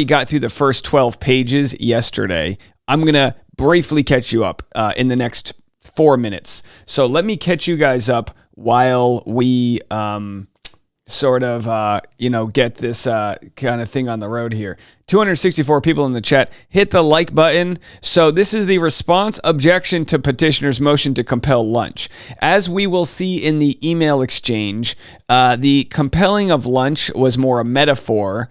got through the first 12 pages yesterday. I'm going to briefly catch you up in the next 4 minutes. So let me catch you guys up while we get this kind of thing on the road here. 264 people in the chat. Hit the like button. So this is the response objection to petitioner's motion to compel lunch. As we will see in the email exchange, the compelling of lunch was more a metaphor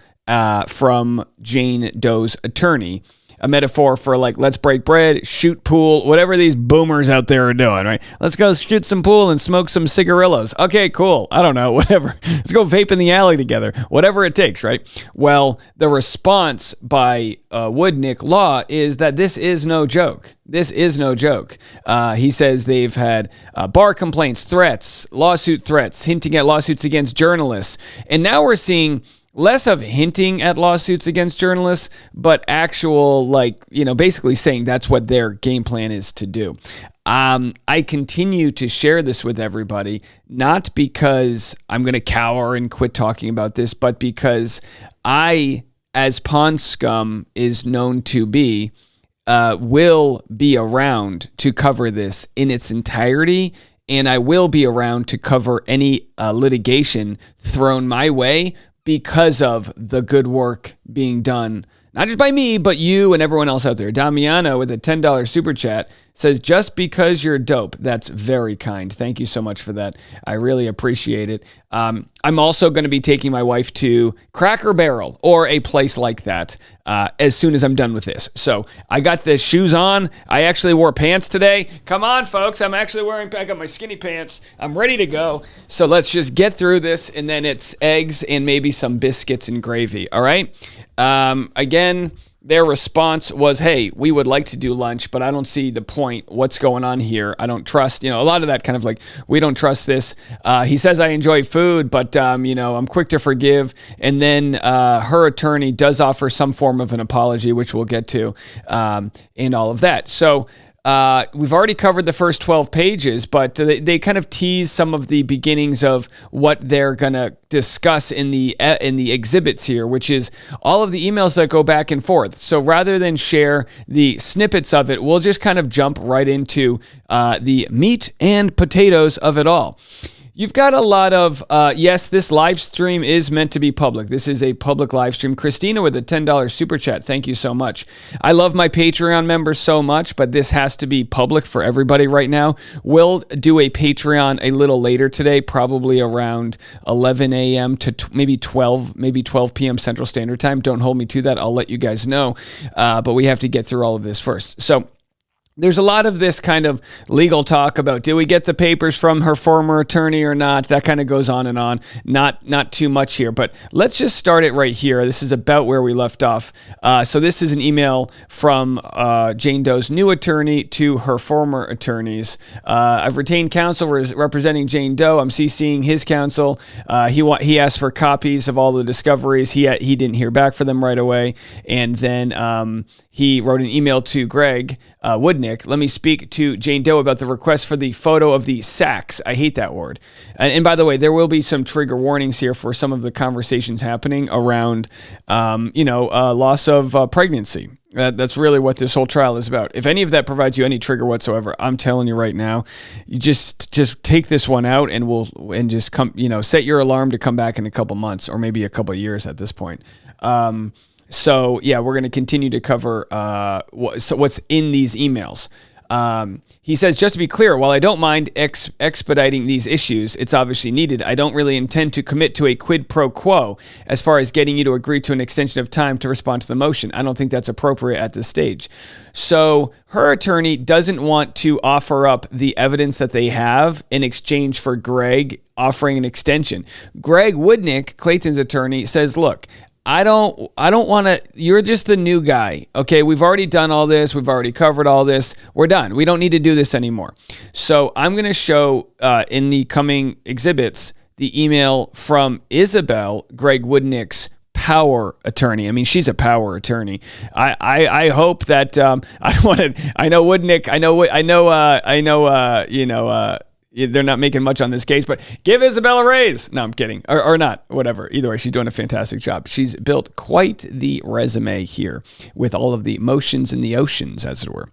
from Jane Doe's attorney. A metaphor for like, let's break bread, shoot pool, whatever these boomers out there are doing, right? Let's go shoot some pool and smoke some cigarillos. Okay, cool. I don't know, whatever. Let's go vape in the alley together. Whatever it takes, right? Well, the response by Woodnick Law is that this is no joke. This is no joke. He says they've had bar complaints, threats, lawsuit threats, hinting at lawsuits against journalists. And now we're seeing less of hinting at lawsuits against journalists, but actual, basically saying that's what their game plan is to do. I continue to share this with everybody, not because I'm going to cower and quit talking about this, but because I, as Pond Scum is known to be, will be around to cover this in its entirety, and I will be around to cover any litigation thrown my way, because of the good work being done, not just by me, but you and everyone else out there. Damiano with a $10 super chat says, just because you're dope. That's very kind. Thank you so much for that. I really appreciate it. I'm also going to be taking my wife to Cracker Barrel or a place like that as soon as I'm done with this. So I got the shoes on. I actually wore pants today. Come on, folks. I got my skinny pants. I'm ready to go. So let's just get through this, and then it's eggs and maybe some biscuits and gravy. All right? Again, their response was, hey, we would like to do lunch, but I don't see the point. What's going on here? I don't trust, a lot of that kind of like, we don't trust this. He says, I enjoy food, but, I'm quick to forgive. And then her attorney does offer some form of an apology, which we'll get to, and all of that. So we've already covered the first 12 pages, but they kind of tease some of the beginnings of what they're going to discuss in the exhibits here, which is all of the emails that go back and forth. So rather than share the snippets of it, we'll just kind of jump right into the meat and potatoes of it all. You've got a lot of, yes, this live stream is meant to be public. This is a public live stream. Christina with a $10 super chat. Thank you so much. I love my Patreon members so much, but this has to be public for everybody right now. We'll do a Patreon a little later today, probably around 11 a.m. to maybe 12 p.m. Central Standard Time. Don't hold me to that. I'll let you guys know. But we have to get through all of this first. So there's a lot of this kind of legal talk about, did we get the papers from her former attorney or not? That kind of goes on and on. Not too much here, but let's just start it right here. This is about where we left off. So this is an email from Jane Doe's new attorney to her former attorneys. I've retained counsel representing Jane Doe. I'm CCing his counsel. He asked for copies of all the discoveries. He didn't hear back from them right away. And then he wrote an email to Greg Woodnick. Let me speak to Jane Doe about the request for the photo of the sacks. I hate that word. And by the way, there will be some trigger warnings here for some of the conversations happening around, loss of pregnancy. That's really what this whole trial is about. If any of that provides you any trigger whatsoever, I'm telling you right now, you just take this one out and just come, set your alarm to come back in a couple months or maybe a couple years at this point. So yeah, we're going to continue to cover what's in these emails. He says, just to be clear, while I don't mind expediting these issues, it's obviously needed. I don't really intend to commit to a quid pro quo as far as getting you to agree to an extension of time to respond to the motion. I don't think that's appropriate at this stage. So her attorney doesn't want to offer up the evidence that they have in exchange for Greg offering an extension. Greg Woodnick, Clayton's attorney, says, look, I don't want to, you're just the new guy. Okay, we've already done all this. We've already covered all this. We're done. We don't need to do this anymore. So I'm going to show in the coming exhibits the email from Isabel, Greg Woodnick's power attorney. I mean, she's a power attorney. I hope that I know Woodnick. they're not making much on this case, but give Isabel a raise. No, I'm kidding. Or not, whatever. Either way, she's doing a fantastic job. She's built quite the resume here with all of the motions in the oceans, as it were.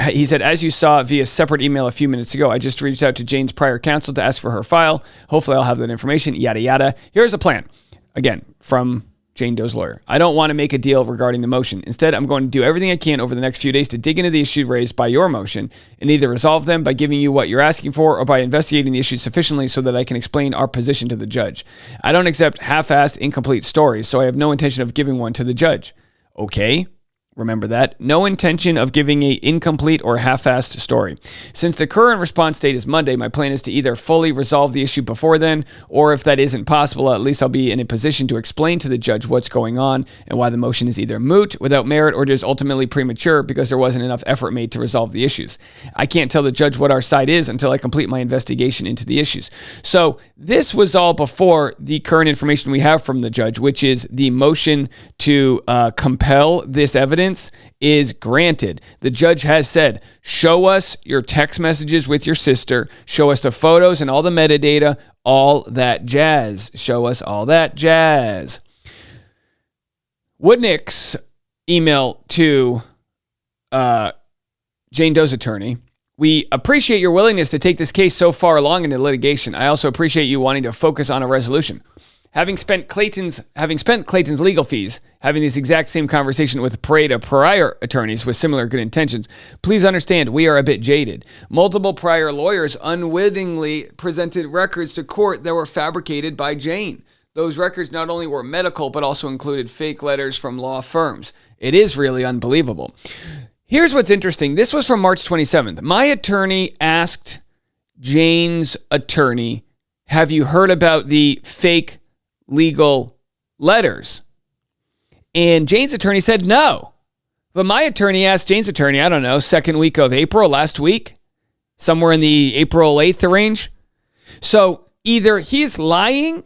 He said, as you saw via separate email a few minutes ago, I just reached out to Jane's prior counsel to ask for her file. Hopefully I'll have that information, yada, yada. Here's a plan. Again, from Jane Doe's lawyer. I don't want to make a deal regarding the motion. Instead, I'm going to do everything I can over the next few days to dig into the issues raised by your motion and either resolve them by giving you what you're asking for or by investigating the issues sufficiently so that I can explain our position to the judge. I don't accept half-assed, incomplete stories, so I have no intention of giving one to the judge. Okay. Remember that. No intention of giving a incomplete or half-assed story. Since the current response date is Monday, my plan is to either fully resolve the issue before then, or if that isn't possible, at least I'll be in a position to explain to the judge what's going on and why the motion is either moot, without merit, or just ultimately premature because there wasn't enough effort made to resolve the issues. I can't tell the judge what our side is until I complete my investigation into the issues. So this was all before the current information we have from the judge, which is the motion to compel this evidence is granted. The judge has said, show us your text messages with your sister, show us the photos and all the metadata, all that jazz. Show us all that jazz. Woodnick's email to Jane Doe's attorney. We appreciate your willingness to take this case so far along into litigation. I also appreciate you wanting to focus on a resolution. Having spent Clayton's legal fees, having this exact same conversation with a parade of prior attorneys with similar good intentions, please understand we are a bit jaded. Multiple prior lawyers unwittingly presented records to court that were fabricated by Jane. Those records not only were medical, but also included fake letters from law firms. It is really unbelievable. Here's what's interesting. This was from March 27th. My attorney asked Jane's attorney, have you heard about the fake legal letters? And Jane's attorney said no. But my attorney asked Jane's attorney, I don't know, second week of April, last week, somewhere in the April 8th range. So either he's lying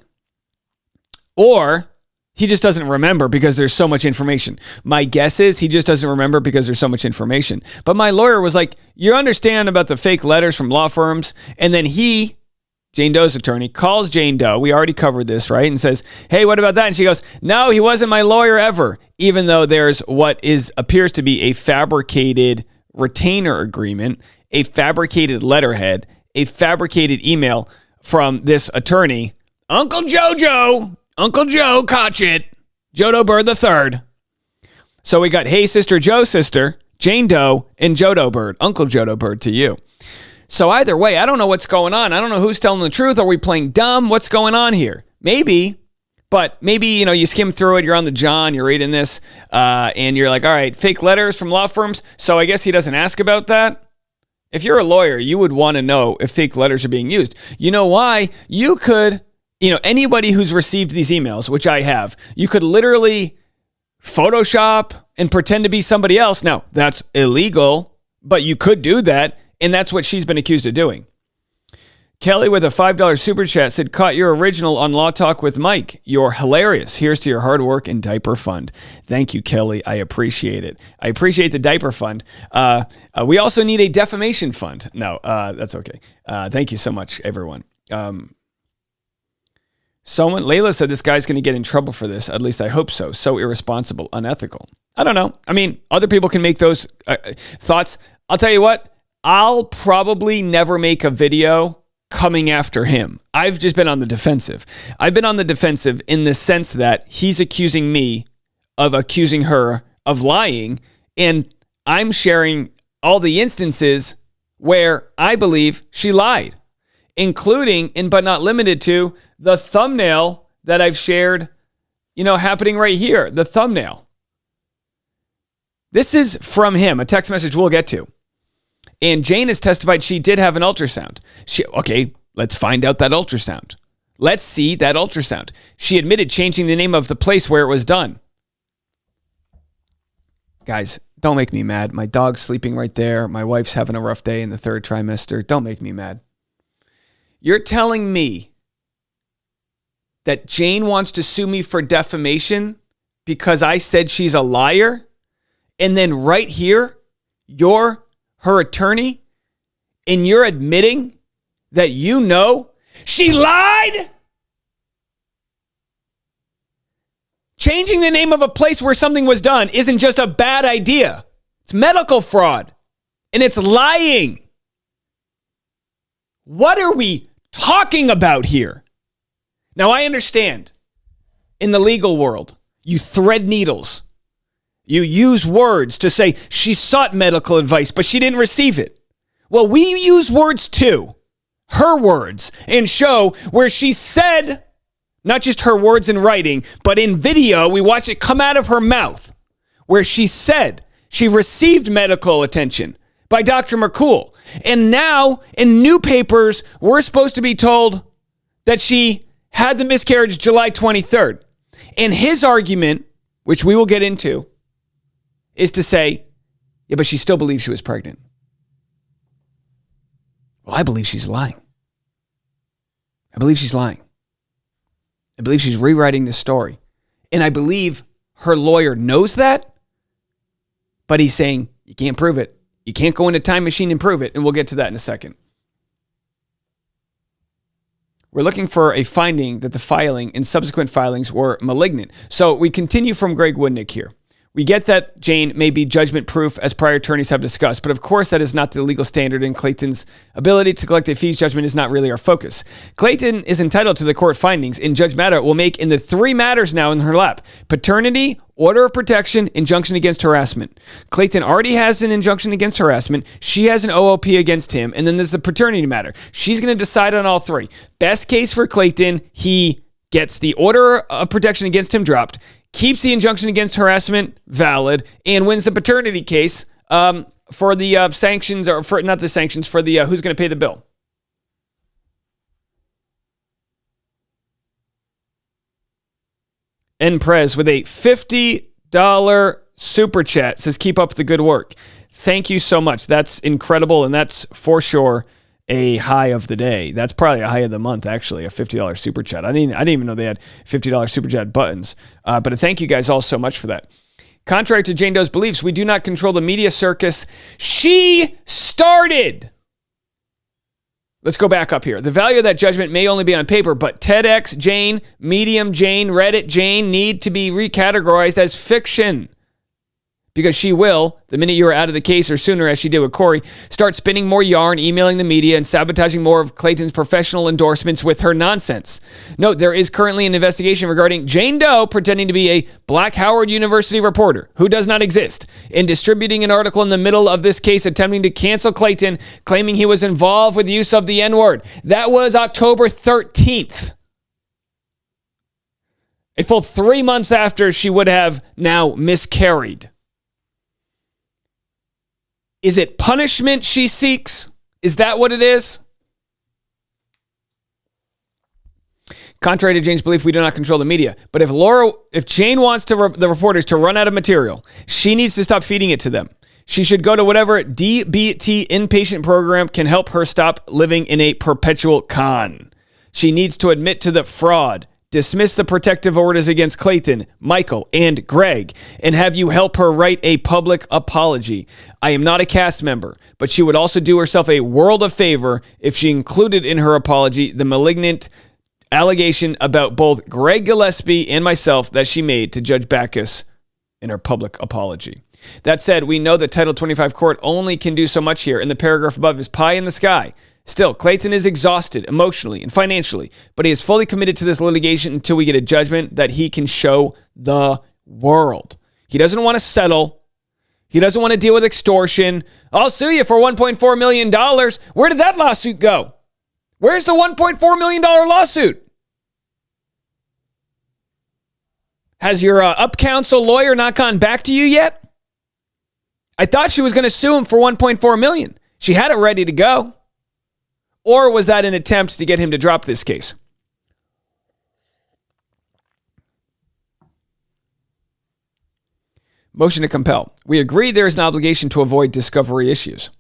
or he just doesn't remember because there's so much information. My guess is he just doesn't remember because there's so much information. But my lawyer was like, you understand about the fake letters from law firms? And then he, Jane Doe's attorney, calls Jane Doe. We already covered this, right? And says, hey, what about that? And she goes, no, he wasn't my lawyer ever. Even though there's what appears to be a fabricated retainer agreement, a fabricated letterhead, a fabricated email from this attorney, Uncle Joe Cotchett, Jodo Bird III. So we got, hey, Sister Joe, sister, Jane Doe, and Jodo Bird, Uncle Jodo Bird to you. So either way, I don't know what's going on. I don't know who's telling the truth. Are we playing dumb? What's going on here? Maybe, but maybe, you skim through it. You're on the John, you're reading this, and you're like, all right, fake letters from law firms. So I guess he doesn't ask about that. If you're a lawyer, you would want to know if fake letters are being used. You know why? You could, anybody who's received these emails, which I have, you could literally Photoshop and pretend to be somebody else. Now, that's illegal, but you could do that. And that's what she's been accused of doing. Kelly with a $5 super chat said, caught your original on Law Talk with Mike. You're hilarious. Here's to your hard work and diaper fund. Thank you, Kelly. I appreciate it. I appreciate the diaper fund. We also need a defamation fund. No, that's okay. Thank you so much, everyone. Layla said this guy's going to get in trouble for this. At least I hope so. So irresponsible, unethical. I don't know. I mean, other people can make those thoughts. I'll tell you what. I'll probably never make a video coming after him. I've just been on the defensive. I've been on the defensive in the sense that he's accusing me of accusing her of lying, and I'm sharing all the instances where I believe she lied, including, and but not limited to, the thumbnail that I've shared, happening right here, the thumbnail. This is from him, a text message we'll get to. And Jane has testified she did have an ultrasound. Okay, let's find out that ultrasound. Let's see that ultrasound. She admitted changing the name of the place where it was done. Guys, don't make me mad. My dog's sleeping right there. My wife's having a rough day in the third trimester. Don't make me mad. You're telling me that Jane wants to sue me for defamation because I said she's a liar? And then right here, you're her attorney, and you're admitting that you know she lied? Changing the name of a place where something was done isn't just a bad idea. It's medical fraud. And it's lying. What are we talking about here? Now, I understand. In the legal world, you thread needles. You use words to say she sought medical advice, but she didn't receive it. Well, we use words too. Her words. And show where she said, not just her words in writing, but in video, we watch it come out of her mouth, where she said she received medical attention by Dr. McCool. And now, in new papers, we're supposed to be told that she had the miscarriage July 23rd. And his argument, which we will get into, is to say, yeah, but she still believes she was pregnant. Well, I believe she's lying. I believe she's lying. I believe she's rewriting this story. And I believe her lawyer knows that, but he's saying, you can't prove it. You can't go in a time machine and prove it. And we'll get to that in a second. We're looking for a finding that the filing and subsequent filings were malignant. So we continue from Greg Woodnick here. We get that Jane may be judgment proof, as prior attorneys have discussed, but of course that is not the legal standard, and Clayton's ability to collect a fees judgment is not really our focus. Clayton is entitled to the court findings, and Judge Matta will make in the three matters now in her lap: paternity, order of protection, injunction against harassment. Clayton already has an injunction against harassment. She has an OOP against him, and then there's the paternity matter. She's going to decide on all three. Best case for Clayton, he gets the order of protection against him dropped, keeps the injunction against harassment valid, and wins the paternity case for the sanctions, or for not the sanctions, for the who's going to pay the bill. Prez with a $50 super chat says, keep up the good work. Thank you so much. That's incredible, and that's for sure a high of the day. That's probably a high of the month, actually, a $50 super chat. I didn't even know they had $50 super chat buttons. But thank you guys all so much for that. Contrary to Jane Doe's beliefs, we do not control the media circus she started. Let's go back up here. The value of that judgment may only be on paper, but TEDx Jane, Medium Jane, Reddit Jane need to be recategorized as fiction. Because she will, the minute you are out of the case or sooner, as she did with Corey, start spinning more yarn, emailing the media, and sabotaging more of Clayton's professional endorsements with her nonsense. Note, there is currently an investigation regarding Jane Doe pretending to be a Black Howard University reporter who does not exist, and distributing an article in the middle of this case attempting to cancel Clayton, claiming he was involved with the use of the N-word. That was October 13th. A full 3 months after she would have now miscarried. Is it punishment she seeks? Is that what it is? Contrary to Jane's belief, we do not control the media. But if Jane wants the reporters to run out of material, she needs to stop feeding it to them. She should go to whatever DBT inpatient program can help her stop living in a perpetual con. She needs to admit to the fraud, dismiss the protective orders against Clayton, Michael, and Greg, and have you help her write a public apology. I am not a cast member, but she would also do herself a world of favor if she included in her apology the malignant allegation about both Greg Gillespie and myself that she made to Judge Backus in her public apology. That said, we know that Title 25 court only can do so much here, and the paragraph above is pie in the sky. Still, Clayton is exhausted emotionally and financially, but he is fully committed to this litigation until we get a judgment that he can show the world. He doesn't want to settle. He doesn't want to deal with extortion. I'll sue you for $1.4 million. Where did that lawsuit go? Where's the $1.4 million lawsuit? Has your up-counsel lawyer not gone back to you yet? I thought she was going to sue him for $1.4 million. She had it ready to go. Or was that an attempt to get him to drop this case? Motion to compel. We agree there is an obligation to avoid discovery issues.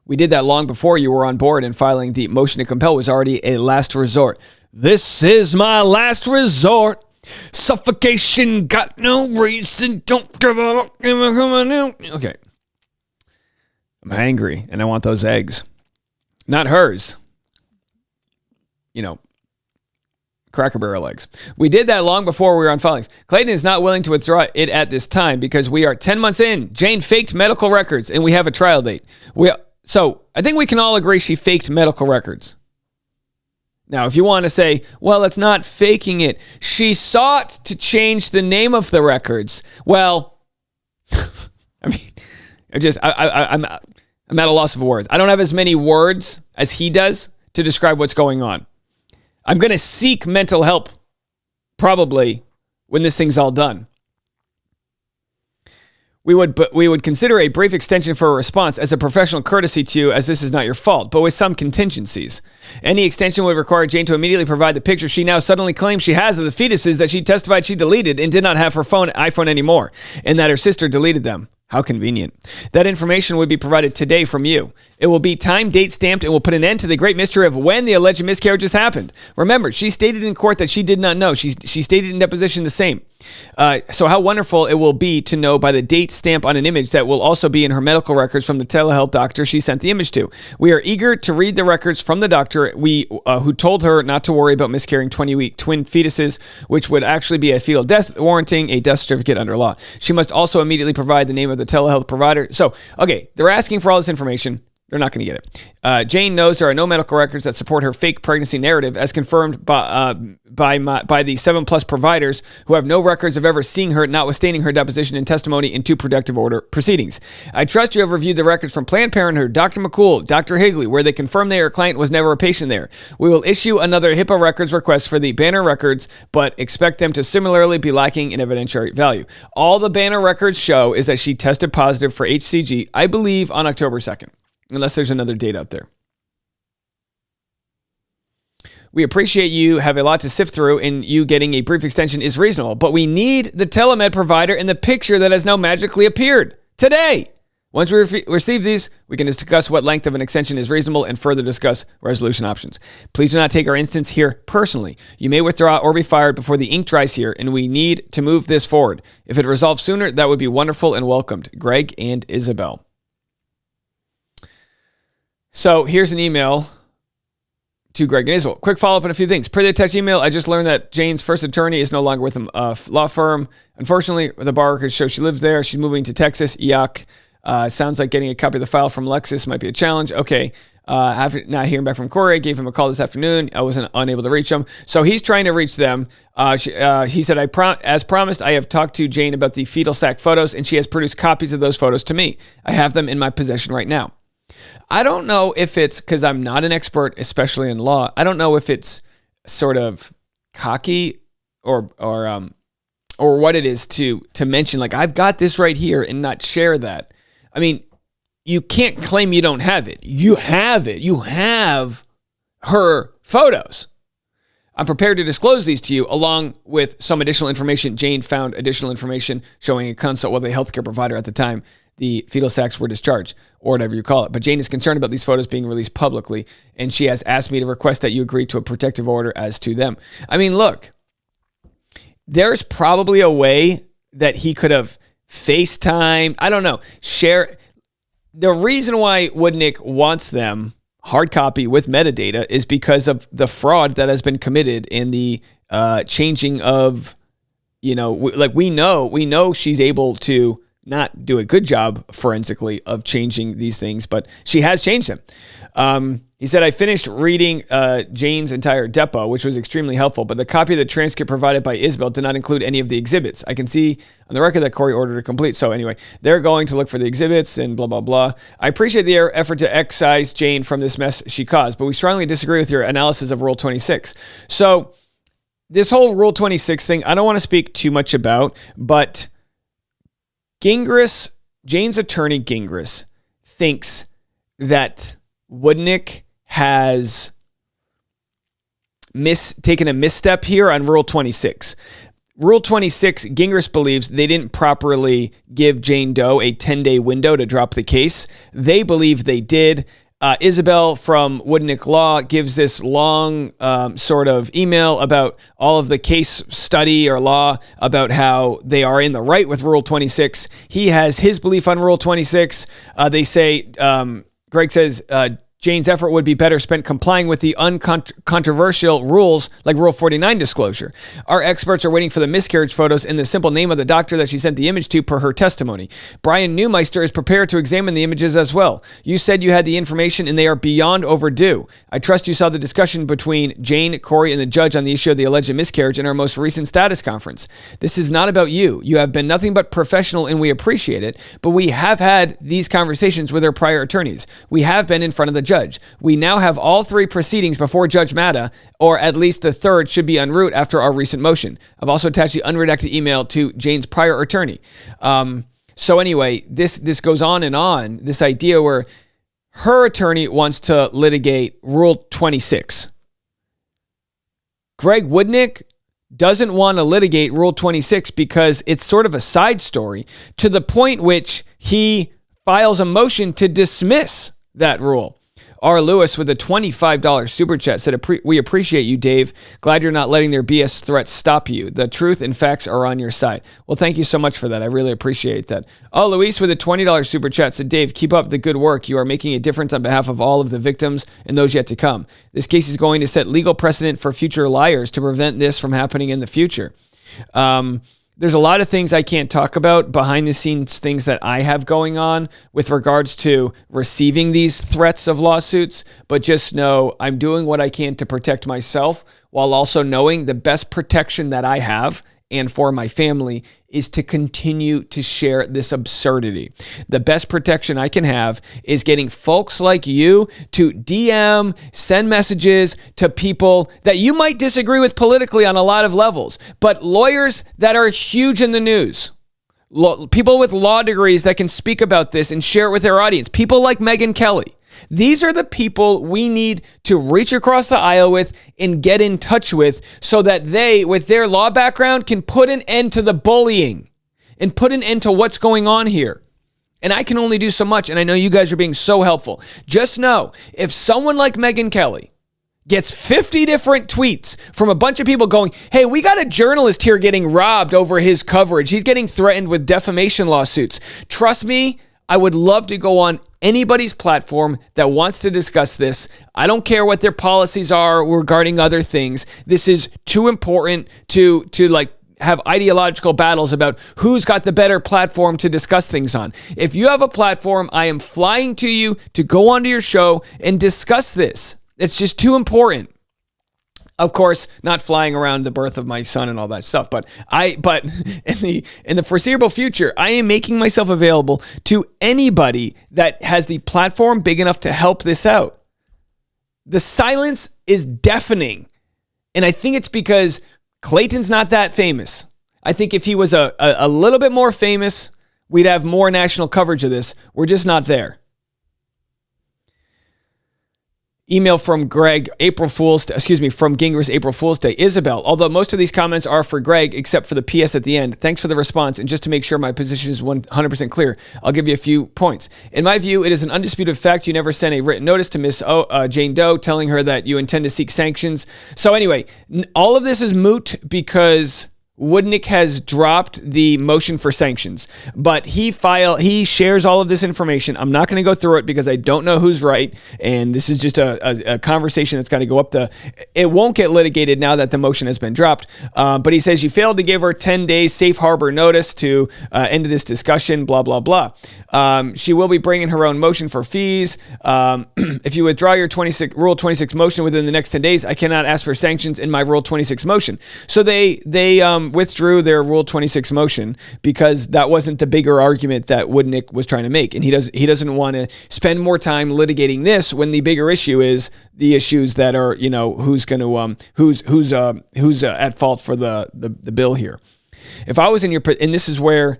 We did that long before you were on board, and filing the motion to compel was already a last resort. This is my last resort. Suffocation got no reason. Don't give up. Okay. I'm hangry, and I want those eggs. Not hers. Cracker Barrel legs. We did that long before we were on filings. Clayton is not willing to withdraw it at this time because we are 10 months in. Jane faked medical records and we have a trial date. So I think we can all agree she faked medical records. Now, if you want to say, well, it's not faking it. She sought to change the name of the records. Well, I mean, I'm at a loss of words. I don't have as many words as he does to describe what's going on. I'm going to seek mental help probably when this thing's all done. We would consider a brief extension for a response as a professional courtesy to you, as this is not your fault, but with some contingencies. Any extension would require Jane to immediately provide the picture she now suddenly claims she has of the fetuses that she testified she deleted and did not have her iPhone anymore, and that her sister deleted them. How convenient. That information would be provided today from you. It will be time, date stamped, and will put an end to the great mystery of when the alleged miscarriages happened. Remember, she stated in court that she did not know. She stated in deposition the same. So how wonderful it will be to know by the date stamp on an image that will also be in her medical records from the telehealth doctor she sent the image to. We are eager to read the records from the doctor who told her not to worry about miscarrying 20-week twin fetuses, which would actually be a fetal death, warranting a death certificate under law. She must also immediately provide the name of the telehealth provider. So, okay, they're asking for all this information. They're not going to get it. Jane knows there are no medical records that support her fake pregnancy narrative, as confirmed by the 7+ providers who have no records of ever seeing her, notwithstanding her deposition and testimony in 2 protective order proceedings. I trust you have reviewed the records from Planned Parenthood, Dr. McCool, Dr. Higley, where they confirm their client was never a patient there. We will issue another HIPAA records request for the Banner records, but expect them to similarly be lacking in evidentiary value. All the Banner records show is that she tested positive for HCG, I believe, on October 2nd. Unless there's another date out there. We appreciate you have a lot to sift through, and you getting a brief extension is reasonable, but we need the telemed provider in the picture that has now magically appeared today. Once we receive these, we can discuss what length of an extension is reasonable and further discuss resolution options. Please do not take our instance here personally. You may withdraw or be fired before the ink dries here, and we need to move this forward. If it resolves sooner, that would be wonderful and welcomed. Greg and Isabel. So here's an email to Greg and Isabel. Quick follow-up on a few things. Per the attached email, I just learned that Jane's first attorney is no longer with a law firm. Unfortunately, the bar records show she lives there. She's moving to Texas. Yuck. Sounds like getting a copy of the file from Lexis might be a challenge. Okay. After not hearing back from Corey, I gave him a call this afternoon. I wasn't unable to reach him. So he's trying to reach them. He said, as promised, I have talked to Jane about the fetal sac photos, and she has produced copies of those photos to me. I have them in my possession right now. I don't know if it's because I'm not an expert, especially in law. I don't know if it's sort of cocky or what it is to mention, like, I've got this right here and not share that. I mean, you can't claim you don't have it. You have it. You have her photos. I'm prepared to disclose these to you along with some additional information. Jane found additional information showing a consult with a healthcare provider at the time the fetal sacs were discharged, or whatever you call it. But Jane is concerned about these photos being released publicly, and she has asked me to request that you agree to a protective order as to them. I mean, look, there's probably a way that he could have FaceTime, I don't know, share. The reason why Woodnick wants them hard copy with metadata is because of the fraud that has been committed in the changing of, we know she's able to not do a good job forensically of changing these things, but she has changed them. He said, I finished reading Jane's entire depo, which was extremely helpful, but the copy of the transcript provided by Isabel did not include any of the exhibits. I can see on the record that Corey ordered it complete. So anyway, they're going to look for the exhibits and blah, blah, blah. I appreciate the effort to excise Jane from this mess she caused, but we strongly disagree with your analysis of Rule 26. So this whole Rule 26 thing, I don't want to speak too much about, but Gingras, Jane's attorney Gingras, thinks that Woodnick has taken a misstep here on Rule 26. Rule 26, Gingras believes they didn't properly give Jane Doe a 10-day window to drop the case. They believe they did. Isabel from Woodnick Law gives this long sort of email about all of the case study or law about how they are in the right with Rule 26. He has his belief on Rule 26. They say, Greg says, Jane's effort would be better spent complying with the uncontroversial rules like Rule 49 disclosure. Our experts are waiting for the miscarriage photos and the simple name of the doctor that she sent the image to per her testimony. Brian Neumeister is prepared to examine the images as well. You said you had the information and they are beyond overdue. I trust you saw the discussion between Jane, Corey, and the judge on the issue of the alleged miscarriage in our most recent status conference. This is not about you. You have been nothing but professional and we appreciate it, but we have had these conversations with our prior attorneys. We have been in front of the judge. We now have all 3 proceedings before Judge Matta, or at least the 3rd should be en route after our recent motion. I've also attached the unredacted email to Jane's prior attorney. So anyway, this goes on, this idea where her attorney wants to litigate Rule 26. Greg Woodnick doesn't want to litigate Rule 26 because it's sort of a side story to the point which he files a motion to dismiss that rule. R. Lewis with a $25 super chat said, we appreciate you, Dave. Glad you're not letting their BS threats stop you. The truth and facts are on your side. Well, thank you so much for that. I really appreciate that. Oh, Luis with a $20 super chat said, Dave, keep up the good work. You are making a difference on behalf of all of the victims and those yet to come. This case is going to set legal precedent for future liars to prevent this from happening in the future. There's a lot of things I can't talk about, behind the scenes things that I have going on with regards to receiving these threats of lawsuits, but just know I'm doing what I can to protect myself while also knowing the best protection that I have and for my family is to continue to share this absurdity. The best protection I can have is getting folks like you to DM, send messages to people that you might disagree with politically on a lot of levels, but lawyers that are huge in the news. People with law degrees that can speak about this and share it with their audience. People like Megyn Kelly. These are the people we need to reach across the aisle with and get in touch with so that they, with their law background, can put an end to the bullying and put an end to what's going on here. And I can only do so much, and I know you guys are being so helpful. Just know, if someone like Megyn Kelly gets 50 different tweets from a bunch of people going, hey, we got a journalist here getting robbed over his coverage. He's getting threatened with defamation lawsuits. Trust me, I would love to go on anybody's platform that wants to discuss this. I don't care what their policies are regarding other things. This is too important to have ideological battles about who's got the better platform to discuss things on. If you have a platform, I am flying to you to go onto your show and discuss this. It's just too important. Of course, not flying around the birth of my son and all that stuff, but in the foreseeable future, I am making myself available to anybody that has the platform big enough to help this out. The silence is deafening, and I think it's because Clayton's not that famous. I think if he was a little bit more famous, we'd have more national coverage of this. We're just not there. Email from Greg, from Gingrich, April Fool's Day. Isabel, although most of these comments are for Greg, except for the PS at the end, thanks for the response. And just to make sure my position is 100% clear, I'll give you a few points. In my view, it is an undisputed fact you never sent a written notice to Miss Jane Doe telling her that you intend to seek sanctions. So anyway, all of this is moot because Woodnick has dropped the motion for sanctions, but he shares all of this information. I'm not going to go through it because I don't know who's right, and this is just a conversation that's got to go up it won't get litigated now that the motion has been dropped, but he says you failed to give her 10 days safe harbor notice to end this discussion, blah, blah, blah. She will be bringing her own motion for fees. If you withdraw your Rule 26 motion within the next 10 days, I cannot ask for sanctions in my Rule 26 motion. So they withdrew their Rule 26 motion because that wasn't the bigger argument that Woodnick was trying to make, and he doesn't want to spend more time litigating this when the bigger issue is the issues that are who's at fault for the bill here. If I was in your, and this is where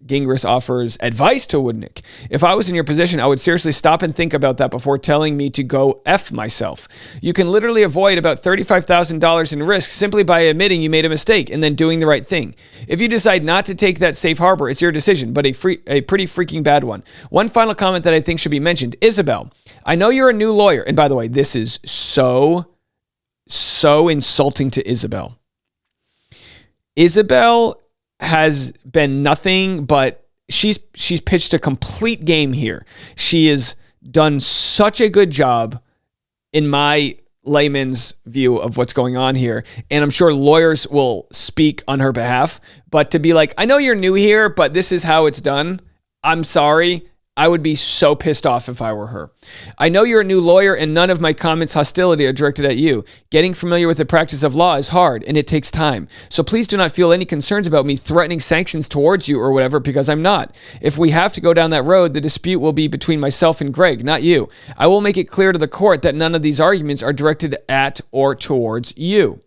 Gingrich offers advice to Woodnick. If I was in your position, I would seriously stop and think about that before telling me to go F myself. You can literally avoid about $35,000 in risk simply by admitting you made a mistake and then doing the right thing. If you decide not to take that safe harbor, it's your decision, but a pretty freaking bad one. One final comment that I think should be mentioned. Isabel, I know you're a new lawyer. And by the way, this is so insulting to Isabel. Isabel has been nothing but she's pitched a complete game here. She has done such a good job in my layman's view of what's going on here. And I'm sure lawyers will speak on her behalf. But to be like, I know you're new here, but this is how it's done. I'm sorry. I would be so pissed off if I were her. I know you're a new lawyer and none of my comments hostility are directed at you. Getting familiar with the practice of law is hard and it takes time. So please do not feel any concerns about me threatening sanctions towards you or whatever, because I'm not. If we have to go down that road, the dispute will be between myself and Greg, not you. I will make it clear to the court that none of these arguments are directed at or towards you.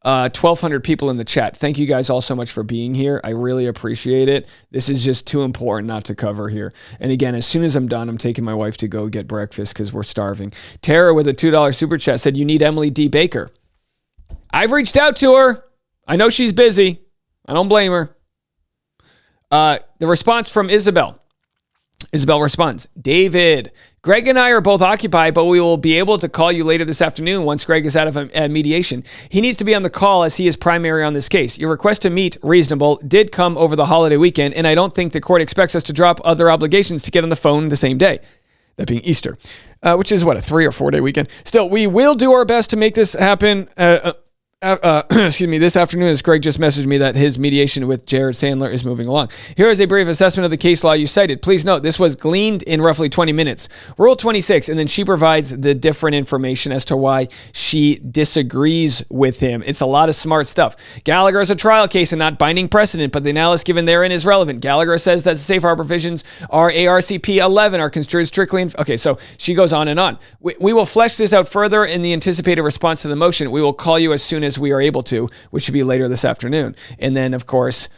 1,200 people in the chat. Thank you guys all so much for being here. I really appreciate it. This is just too important not to cover here. And again, as soon as I'm done, I'm taking my wife to go get breakfast because we're starving. Tara with a $2 super chat said, you need Emily D. Baker. I've reached out to her. I know she's busy. I don't blame her. The response from Isabel. Isabel responds, David, Greg and I are both occupied, but we will be able to call you later this afternoon once Greg is out of mediation. He needs to be on the call as he is primary on this case. Your request to meet, reasonable, did come over the holiday weekend, and I don't think the court expects us to drop other obligations to get on the phone the same day. That being Easter, which is what, a 3 or 4 day weekend. Still, we will do our best to make this happen. This afternoon, as Greg just messaged me that his mediation with Jared Sandler is moving along. Here is a brief assessment of the case law you cited. Please note, this was gleaned in roughly 20 minutes. Rule 26, and then she provides the different information as to why she disagrees with him. It's a lot of smart stuff. Gallagher is a trial case and not binding precedent, but the analysis given therein is relevant. Gallagher says that the safe harbor provisions are ARCP 11 are construed strictly in... Okay, so she goes on and on. We will flesh this out further in the anticipated response to the motion. We will call you as soon as we are able to, which should be later this afternoon. And then, of course,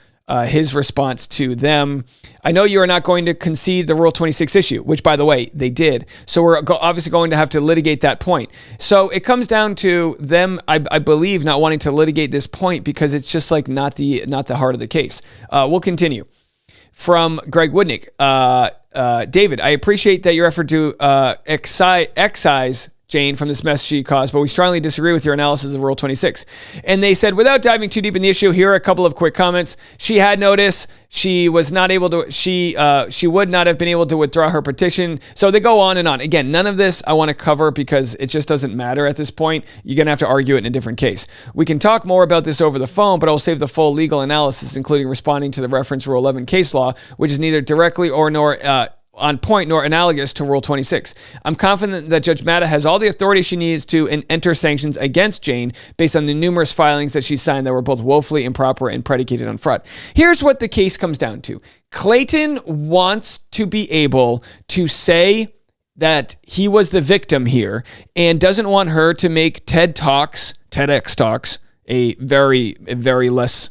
his response to them, I know you are not going to concede the Rule 26 issue, which, by the way, they did. So we're obviously going to have to litigate that point. So it comes down to them, I believe, not wanting to litigate this point because it's just like not the heart of the case. We'll continue. From Greg Woodnick, David, I appreciate that your effort to excise Jane from this mess she caused, but we strongly disagree with your analysis of Rule 26. And they said, without diving too deep in the issue, here are a couple of quick comments. She had notice. She was not able to, she would not have been able to withdraw her petition. So they go on and on. Again, none of this I want to cover because it just doesn't matter at this point. You're going to have to argue it in a different case. We can talk more about this over the phone, but I'll save the full legal analysis, including responding to the reference Rule 11 case law, which is neither directly or nor on point nor analogous to Rule 26. I'm confident that Judge Matta has all the authority she needs to enter sanctions against Jane based on the numerous filings that she signed that were both woefully improper and predicated on fraud. Here's what the case comes down to. Clayton wants to be able to say that he was the victim here and doesn't want her to make TEDx Talks, a very, very less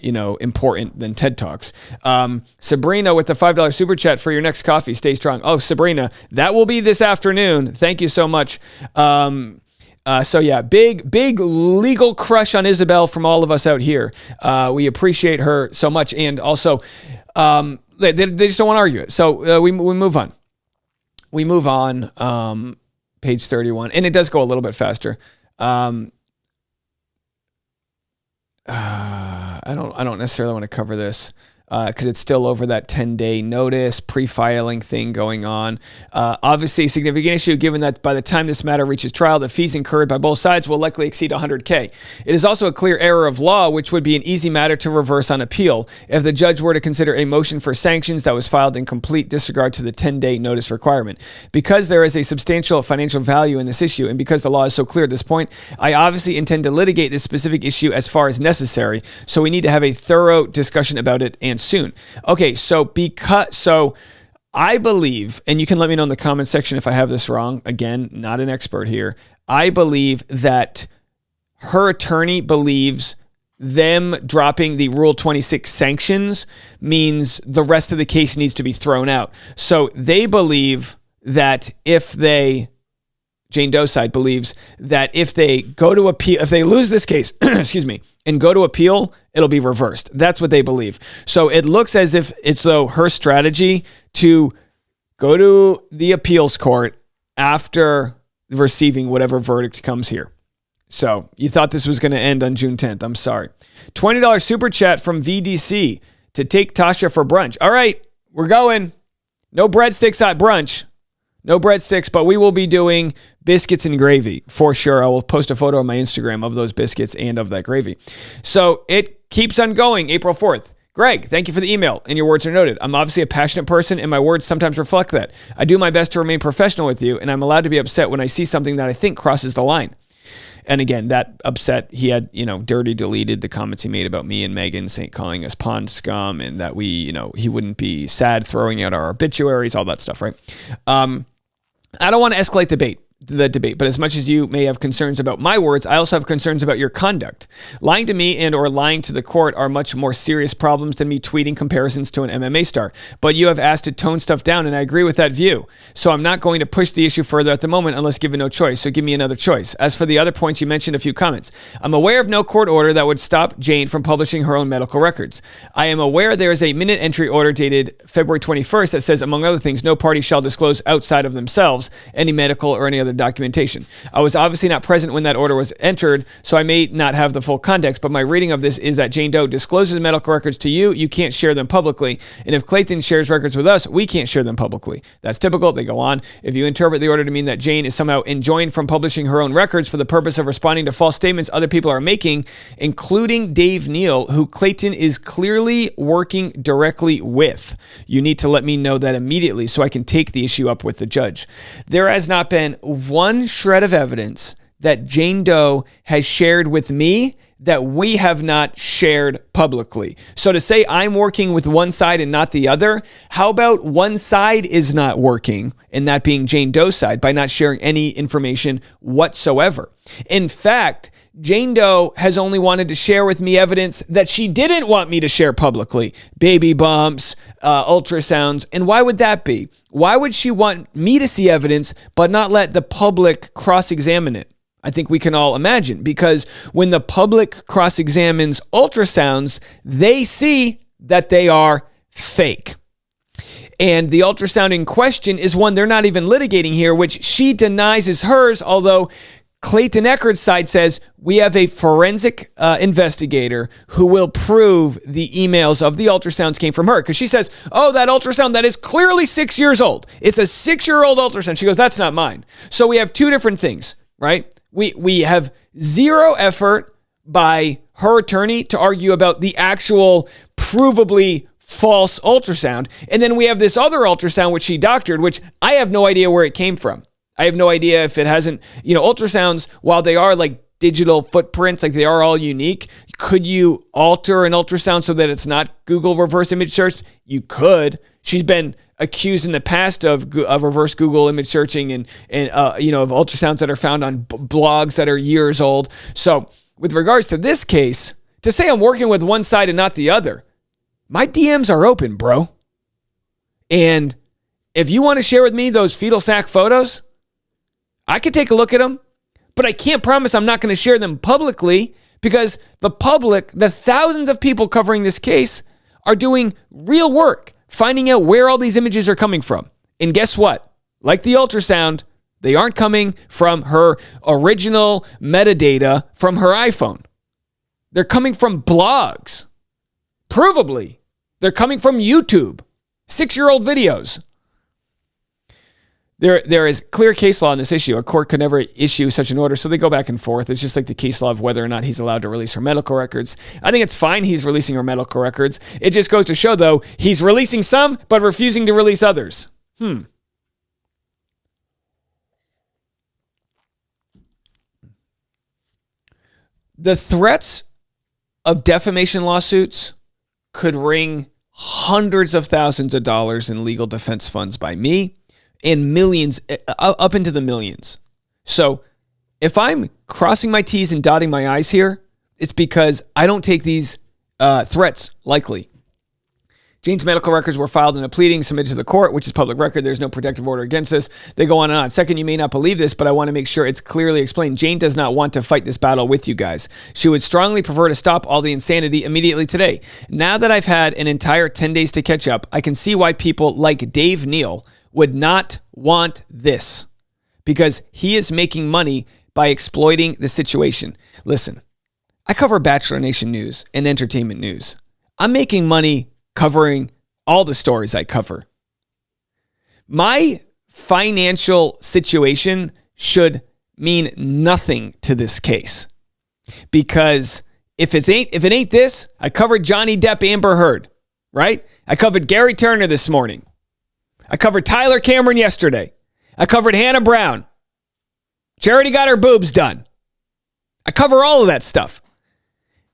important than TED Talks. Sabrina with the $5 super chat for your next coffee. Stay strong. Oh, Sabrina, that will be this afternoon. Thank you so much. So yeah, big legal crush on Isabel from all of us out here. We appreciate her so much. And also, they just don't want to argue it. So we move on. We move on. Page 31. And it does go a little bit faster. I don't necessarily want to cover this because it's still over that 10-day notice, pre-filing thing going on. Obviously, a significant issue given that by the time this matter reaches trial, the fees incurred by both sides will likely exceed $100K. It is also a clear error of law, which would be an easy matter to reverse on appeal if the judge were to consider a motion for sanctions that was filed in complete disregard to the 10-day notice requirement. Because there is a substantial financial value in this issue, and because the law is so clear at this point, I obviously intend to litigate this specific issue as far as necessary, so we need to have a thorough discussion about it and soon. Okay, so I believe, and you can let me know in the comment section if I have this wrong. Again, not an expert here. I believe that her attorney believes them dropping the Rule 26 sanctions means the rest of the case needs to be thrown out. So they believe that Jane Doe's side believes that if they go to appeal, if they lose this case, and go to appeal, it'll be reversed. That's what they believe. So it looks as if it's her strategy to go to the appeals court after receiving whatever verdict comes here. So you thought this was going to end on June 10th. I'm sorry. $20 super chat from VDC. to take Tasha for brunch. All right, we're going. No breadsticks at brunch. No breadsticks, but we will be doing biscuits and gravy for sure. I will post a photo on my Instagram of those biscuits and of that gravy. So it keeps on going. April 4th. Greg, thank you for the email, and your words are noted. I'm obviously a passionate person, and my words sometimes reflect that. I do my best to remain professional with you, and I'm allowed to be upset when I see something that I think crosses the line. And again, that upset, he had, dirty deleted the comments he made about me and Megan calling us pond scum, and that he wouldn't be sad throwing out our obituaries, all that stuff, right? I don't want to escalate the debate, but as much as you may have concerns about my words, I also have concerns about your conduct. Lying to me and or lying to the court are much more serious problems than me tweeting comparisons to an MMA star. But you have asked to tone stuff down, and I agree with that view. So I'm not going to push the issue further at the moment unless given no choice. So give me another choice. As for the other points, you mentioned a few comments. I'm aware of no court order that would stop Jane from publishing her own medical records. I am aware there is a minute entry order dated February 21st that says, among other things, no party shall disclose outside of themselves any medical or any other documentation. I was obviously not present when that order was entered, so I may not have the full context, but my reading of this is that Jane Doe discloses medical records to you, you can't share them publicly, and if Clayton shares records with us, we can't share them publicly. That's typical. They go on. If you interpret the order to mean that Jane is somehow enjoined from publishing her own records for the purpose of responding to false statements other people are making, including Dave Neal, who Clayton is clearly working directly with, you need to let me know that immediately so I can take the issue up with the judge. There has not been one shred of evidence that Jane Doe has shared with me that we have not shared publicly. So to say I'm working with one side and not the other, how about one side is not working, and that being Jane Doe's side, by not sharing any information whatsoever? In fact, Jane Doe has only wanted to share with me evidence that she didn't want me to share publicly. Baby bumps, ultrasounds. And why would that be? Why would she want me to see evidence but not let the public cross-examine it? I think we can all imagine, because when the public cross-examines ultrasounds, they see that they are fake. And the ultrasound in question is one they're not even litigating here, which she denies is hers, although Clayton Echard's side says we have a forensic investigator who will prove the emails of the ultrasounds came from her. Because she says, oh, that ultrasound, that is clearly 6 years old. It's a 6-year-old ultrasound. She goes, that's not mine. So we have two different things, right? We have zero effort by her attorney to argue about the actual provably false ultrasound. And then we have this other ultrasound, which she doctored, which I have no idea where it came from. I have no idea if it hasn't, ultrasounds, while they are like digital footprints, like they are all unique, could you alter an ultrasound so that it's not Google reverse image search? You could. She's been accused in the past of reverse Google image searching and of ultrasounds that are found on blogs that are years old. So with regards to this case, to say I'm working with one side and not the other, my DMs are open, bro. And if you want to share with me those fetal sac photos, I could take a look at them, but I can't promise I'm not going to share them publicly, because the public, the thousands of people covering this case, are doing real work, finding out where all these images are coming from. And guess what? Like the ultrasound, they aren't coming from her original metadata from her iPhone. They're coming from blogs. Provably, they're coming from YouTube. 6-year-old videos. There is clear case law on this issue. A court could never issue such an order, so they go back and forth. It's just like the case law of whether or not he's allowed to release her medical records. I think it's fine he's releasing her medical records. It just goes to show, though, he's releasing some, but refusing to release others. The threats of defamation lawsuits could wring hundreds of thousands of dollars in legal defense funds by me, and millions, up into the millions. So if I'm crossing my T's and dotting my I's here, it's because I don't take these threats lightly. Jane's medical records were filed in a pleading submitted to the court, which is public record. There's no protective order against this. They go on and on. Second, you may not believe this, but I want to make sure it's clearly explained. Jane does not want to fight this battle with you guys. She would strongly prefer to stop all the insanity immediately today. Now that I've had an entire 10 days to catch up, I can see why people like Dave Neal would not want this, because he is making money by exploiting the situation. Listen, I cover Bachelor Nation news and entertainment news. I'm making money covering all the stories I cover. My financial situation should mean nothing to this case, because if it ain't this, I covered Johnny Depp, Amber Heard, right? I covered Gary Turner this morning. I covered Tyler Cameron yesterday. I covered Hannah Brown. Charity got her boobs done. I cover all of that stuff.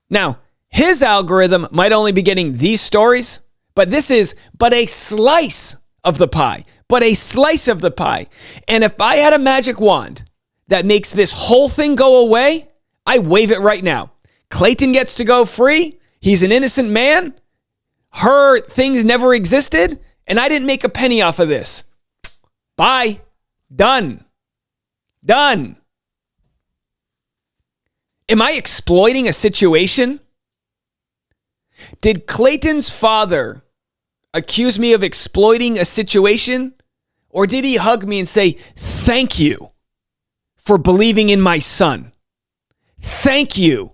Now, his algorithm might only be getting these stories, but this is but a slice of the pie. But a slice of the pie. And if I had a magic wand that makes this whole thing go away, I wave it right now. Clayton gets to go free. He's an innocent man. Her things never existed, and I didn't make a penny off of this. Bye. Done. Done. Am I exploiting a situation? Did Clayton's father accuse me of exploiting a situation? Or did he hug me and say, thank you for believing in my son? Thank you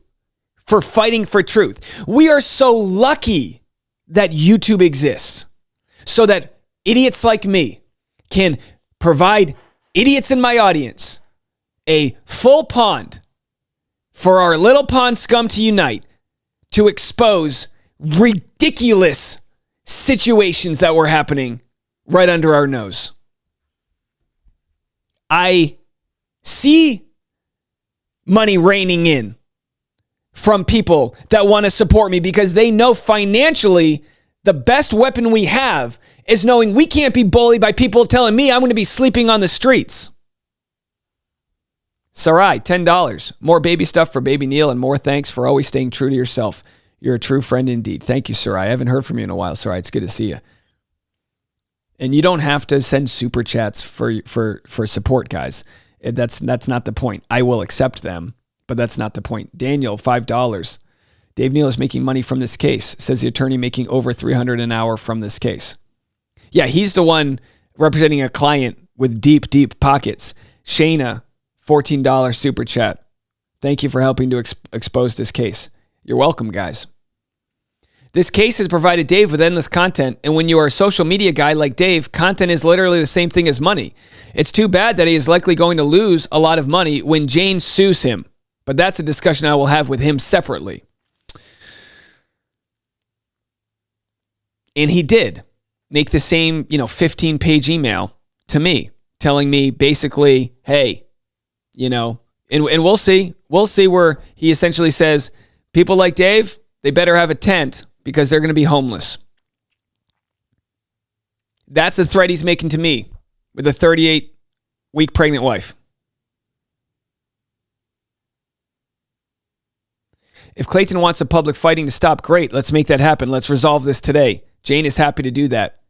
for fighting for truth. We are so lucky that YouTube exists so that idiots like me can provide idiots in my audience a full pond for our little pond scum to unite to expose ridiculous situations that were happening right under our nose. I see money raining in from people that want to support me because they know financially the best weapon we have is knowing we can't be bullied by people telling me I'm going to be sleeping on the streets. Sarai, $10. More baby stuff for baby Neil and more thanks for always staying true to yourself. You're a true friend indeed. Thank you, Sarai. I haven't heard from you in a while, Sarai. It's good to see you. And you don't have to send super chats for support, guys. That's not the point. I will accept them, but that's not the point. Daniel, $5. Dave Neal is making money from this case, says the attorney making over $300 an hour from this case. Yeah, he's the one representing a client with deep, deep pockets. Shayna, $14 super chat. Thank you for helping to expose this case. You're welcome, guys. This case has provided Dave with endless content, and when you are a social media guy like Dave, content is literally the same thing as money. It's too bad that he is likely going to lose a lot of money when Jane sues him, but that's a discussion I will have with him separately. And he did make the same, 15-page email to me, telling me basically, hey, and we'll see where he essentially says, people like Dave, they better have a tent because they're going to be homeless. That's the threat he's making to me with a 38-week pregnant wife. If Clayton wants the public fighting to stop, great. Let's make that happen. Let's resolve this today. Jane is happy to do that.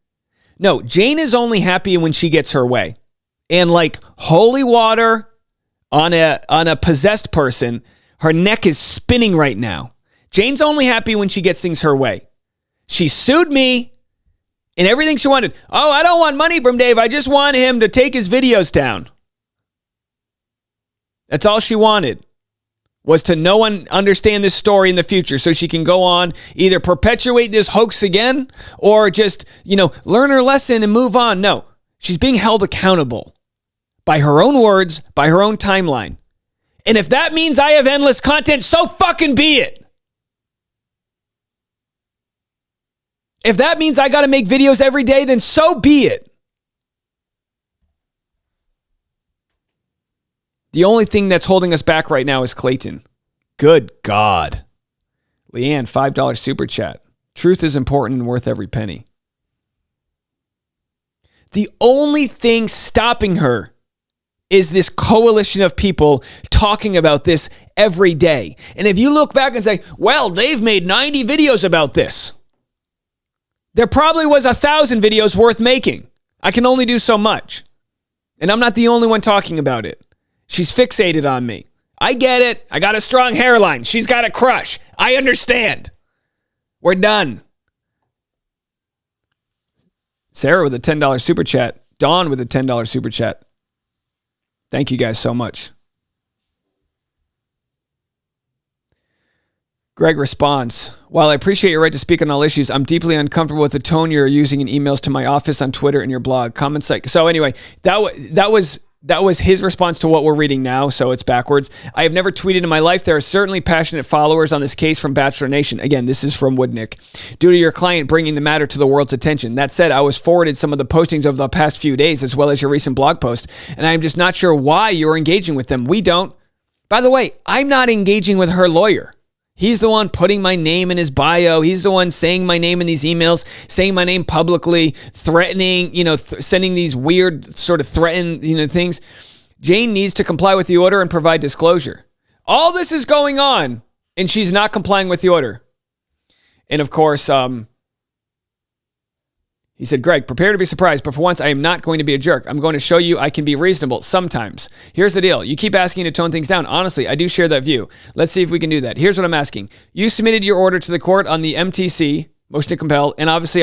No, Jane is only happy when she gets her way. And like holy water on a possessed person, her neck is spinning right now. Jane's only happy when she gets things her way. She sued me and everything she wanted. Oh, I don't want money from Dave. I just want him to take his videos down. That's all she wanted, was to no one understand this story in the future so she can go on, either perpetuate this hoax again or just, learn her lesson and move on. No, she's being held accountable by her own words, by her own timeline. And if that means I have endless content, so fucking be it. If that means I got to make videos every day, then so be it. The only thing that's holding us back right now is Clayton. Good God. Leanne, $5 super chat. Truth is important and worth every penny. The only thing stopping her is this coalition of people talking about this every day. And if you look back and say, well, they've made 90 videos about this, there probably was 1,000 videos worth making. I can only do so much. And I'm not the only one talking about it. She's fixated on me. I get it. I got a strong hairline. She's got a crush. I understand. We're done. Sarah with a $10 super chat. Dawn with a $10 super chat. Thank you guys so much. Greg responds, while I appreciate your right to speak on all issues, I'm deeply uncomfortable with the tone you're using in emails to my office, on Twitter, and your blog. Comments like, so anyway, that was his response to what we're reading now, so it's backwards. I have never tweeted in my life. There are certainly passionate followers on this case from Bachelor Nation. Again, this is from Woodnick. Due to your client bringing the matter to the world's attention. That said, I was forwarded some of the postings over the past few days, as well as your recent blog post, and I'm just not sure why you're engaging with them. We don't. By the way, I'm not engaging with her lawyer. He's the one putting my name in his bio. He's the one saying my name in these emails, saying my name publicly, threatening, sending these weird sort of things. Jane needs to comply with the order and provide disclosure. All this is going on, and she's not complying with the order. And of course, he said, Greg, prepare to be surprised, but for once, I am not going to be a jerk. I'm going to show you I can be reasonable sometimes. Here's the deal. You keep asking to tone things down. Honestly, I do share that view. Let's see if we can do that. Here's what I'm asking. You submitted your order to the court on the MTC, motion to compel, and obviously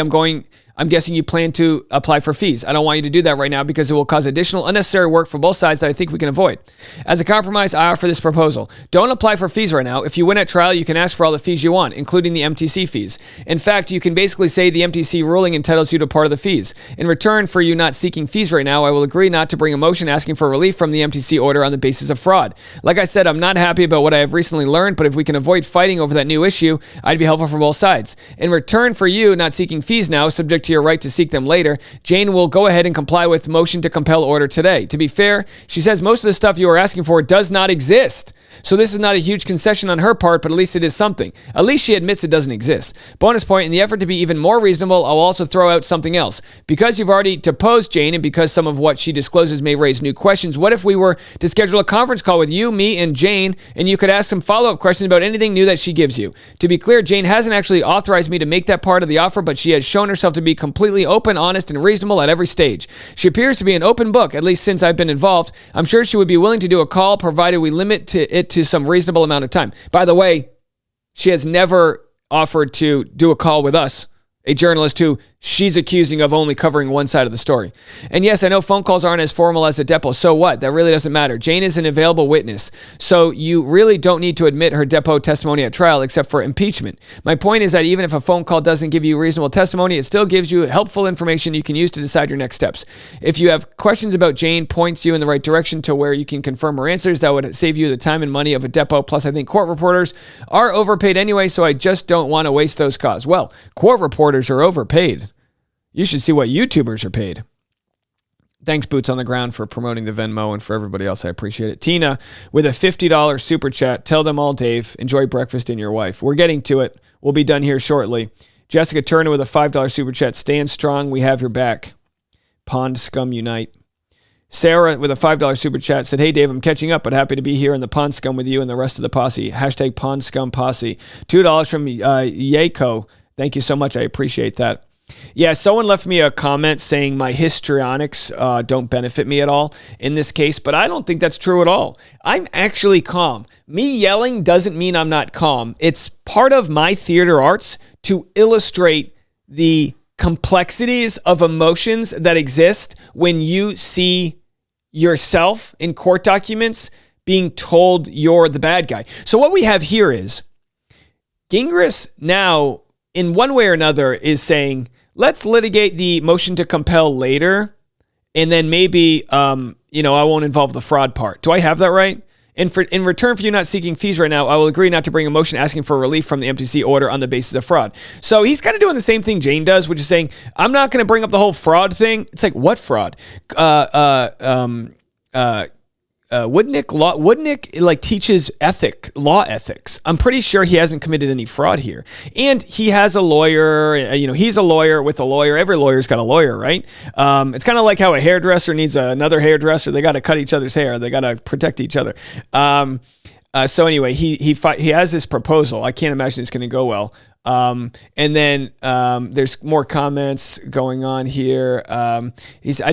I'm guessing you plan to apply for fees. I don't want you to do that right now because it will cause additional unnecessary work for both sides that I think we can avoid. As a compromise, I offer this proposal. Don't apply for fees right now. If you win at trial, you can ask for all the fees you want, including the MTC fees. In fact, you can basically say the MTC ruling entitles you to part of the fees. In return for you not seeking fees right now, I will agree not to bring a motion asking for relief from the MTC order on the basis of fraud. Like I said, I'm not happy about what I have recently learned, but if we can avoid fighting over that new issue, I'd be helpful for both sides. In return for you not seeking fees now, subject to your right to seek them later, Jane will go ahead and comply with motion to compel order today. To be fair, she says most of the stuff you are asking for does not exist. So this is not a huge concession on her part, but at least it is something. At least she admits it doesn't exist. Bonus point, in the effort to be even more reasonable, I'll also throw out something else. Because you've already deposed Jane and because some of what she discloses may raise new questions, what if we were to schedule a conference call with you, me, and Jane, and you could ask some follow-up questions about anything new that she gives you? To be clear, Jane hasn't actually authorized me to make that part of the offer, but she has shown herself to be completely open, honest, and reasonable at every stage. She appears to be an open book, at least since I've been involved. I'm sure she would be willing to do a call, provided we limit it to some reasonable amount of time. By the way, she has never offered to do a call with us, a journalist who she's accusing of only covering one side of the story. And yes, I know phone calls aren't as formal as a depo. So what? That really doesn't matter. Jane is an available witness. So you really don't need to admit her depo testimony at trial except for impeachment. My point is that even if a phone call doesn't give you reasonable testimony, it still gives you helpful information you can use to decide your next steps. If you have questions about Jane, points you in the right direction to where you can confirm her answers, that would save you the time and money of a depo. Plus, I think court reporters are overpaid anyway, so I just don't want to waste those costs. Well, court reporters are overpaid. You should see what YouTubers are paid. Thanks, Boots on the Ground, for promoting the Venmo, and for everybody else, I appreciate it. Tina, with a $50 super chat, tell them all, Dave, enjoy breakfast and your wife. We're getting to it. We'll be done here shortly. Jessica Turner with a $5 super chat, stand strong, we have your back. Pond Scum Unite. Sarah with a $5 super chat said, hey, Dave, I'm catching up, but happy to be here in the Pond Scum with you and the rest of the posse. Hashtag Pond Scum Posse. $2 from Yako. Thank you so much. I appreciate that. Yeah, someone left me a comment saying my histrionics don't benefit me at all in this case, but I don't think that's true at all. I'm actually calm. Me yelling doesn't mean I'm not calm. It's part of my theater arts to illustrate the complexities of emotions that exist when you see yourself in court documents being told you're the bad guy. So what we have here is Gingras now, in one way or another, is saying, let's litigate the motion to compel later, and then maybe, I won't involve the fraud part. Do I have that right? And in return for you not seeking fees right now, I will agree not to bring a motion asking for relief from the MTC order on the basis of fraud. So he's kind of doing the same thing Jane does, which is saying, I'm not going to bring up the whole fraud thing. It's like, what fraud? Woodnick like teaches law ethics. I'm pretty sure he hasn't committed any fraud here. And he has a lawyer, he's a lawyer with a lawyer. Every lawyer's got a lawyer, right? It's kind of like how a hairdresser needs another hairdresser. They got to cut each other's hair. They got to protect each other. So anyway, he has this proposal. I can't imagine it's going to go well. And then there's more comments going on here. I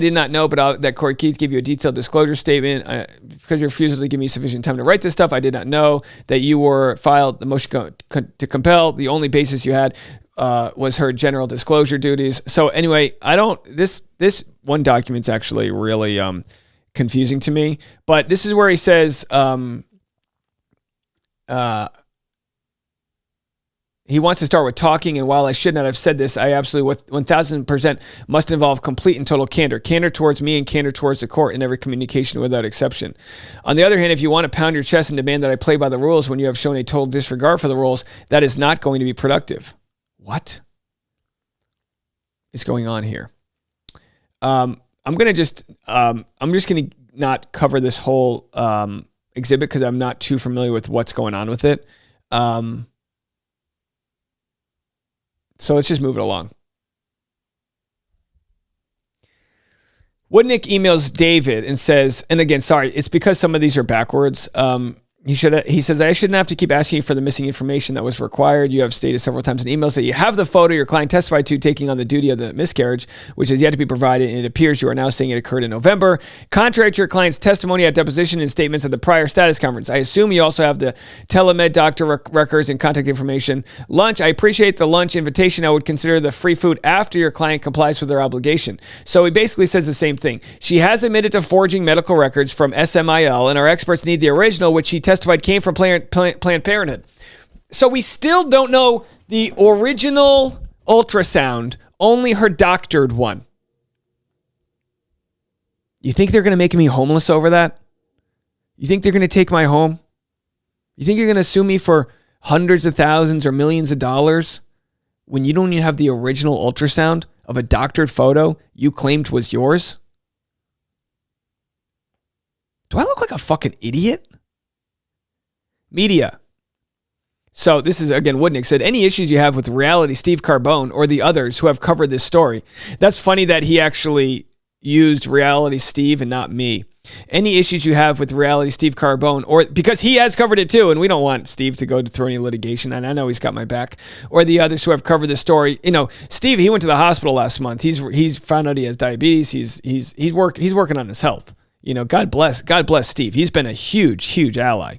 did not know, but that Corey Keith gave you a detailed disclosure statement. Because your refusal to give me sufficient time to write this stuff, I did not know that you were filed the motion to compel. The only basis you had was her general disclosure duties. So anyway, this one document's actually really confusing to me. But this is where he says, He wants to start with talking, and while I should not have said this, I absolutely 1,000% must involve complete and total candor. Candor towards me and candor towards the court in every communication without exception. On the other hand, if you want to pound your chest and demand that I play by the rules when you have shown a total disregard for the rules, that is not going to be productive. What is going on here? I'm just going to not cover this whole exhibit because I'm not too familiar with what's going on with it. So let's just move it along. Woodnick emails David and says, and again, sorry, it's because some of these are backwards. He says, I shouldn't have to keep asking you for the missing information that was required. You have stated several times in emails that you have the photo your client testified to taking on the duty of the miscarriage, which is yet to be provided, and it appears you are now saying it occurred in November. Contrary to your client's testimony at deposition and statements at the prior status conference, I assume you also have the telemed doctor records and contact information. Lunch, I appreciate the lunch invitation. I would consider the free food after your client complies with their obligation. So he basically says the same thing. She has admitted to forging medical records from SMIL, and our experts need the original, which she testified came from Planned Parenthood. So we still don't know the original ultrasound, only her doctored one. You think they're going to make me homeless over that? You think they're going to take my home? You think you're going to sue me for hundreds of thousands or millions of dollars when you don't even have the original ultrasound of a doctored photo you claimed was yours? Do I look like a fucking idiot? Media. So this is, again, Woodnick said, any issues you have with Reality Steve Carbone or the others who have covered this story? That's funny that he actually used Reality Steve and not me. Any issues you have with Reality Steve Carbone, or because he has covered it too, and we don't want Steve to go through any litigation, and I know he's got my back, or the others who have covered this story. You know, Steve, he went to the hospital last month. He's found out he has diabetes. He's working on his health. You know, God bless Steve. He's been a huge ally.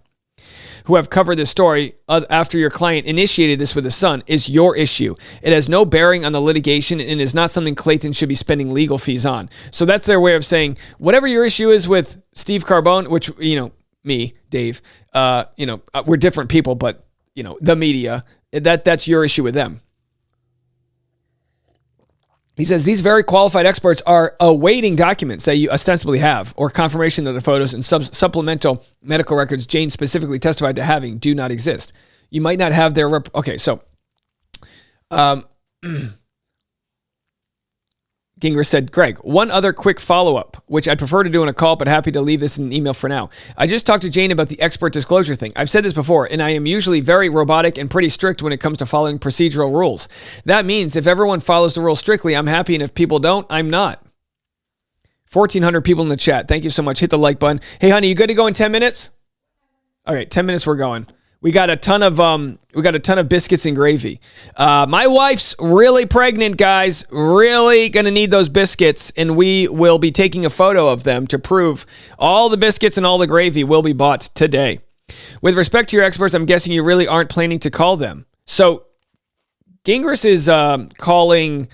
Who have covered this story after your client initiated this with his son is your issue. It has no bearing on the litigation and is not something Clayton should be spending legal fees on. So that's their way of saying, whatever your issue is with Steve Carbone, which, you know, me, Dave, we're different people, but, you know, the media, that's your issue with them. He says, these very qualified experts are awaiting documents that you ostensibly have or confirmation that the photos and supplemental medical records Jane specifically testified to having do not exist. You might not have their... Okay, so... Gingrich said, Greg, one other quick follow-up, which I'd prefer to do in a call, but happy to leave this in an email for now. I just talked to Jane about the expert disclosure thing. I've said this before, and I am usually very robotic and pretty strict when it comes to following procedural rules. That means if everyone follows the rules strictly, I'm happy, and if people don't, I'm not. 1,400 people in the chat. Thank you so much. Hit the like button. Hey, honey, you good to go in 10 minutes? All right, 10 minutes, we're going. We got a ton of biscuits and gravy. My wife's really pregnant, guys. Really gonna need those biscuits, and we will be taking a photo of them to prove all the biscuits and all the gravy will be bought today. With respect to your experts, I'm guessing you really aren't planning to call them. So Gingrich is calling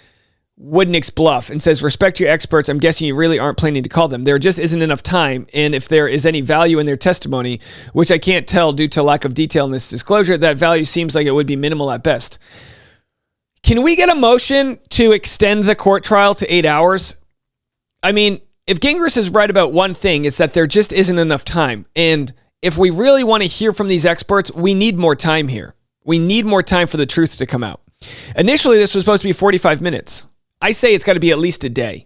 Woodnick's bluff and says, respect your experts. I'm guessing you really aren't planning to call them. There just isn't enough time. And if there is any value in their testimony, which I can't tell due to lack of detail in this disclosure, that value seems like it would be minimal at best. Can we get a motion to extend the court trial to 8 hours? I mean, if Gingrich is right about one thing, it's that there just isn't enough time. And if we really want to hear from these experts, we need more time here. We need more time for the truth to come out. Initially, this was supposed to be 45 minutes. I say it's got to be at least a day.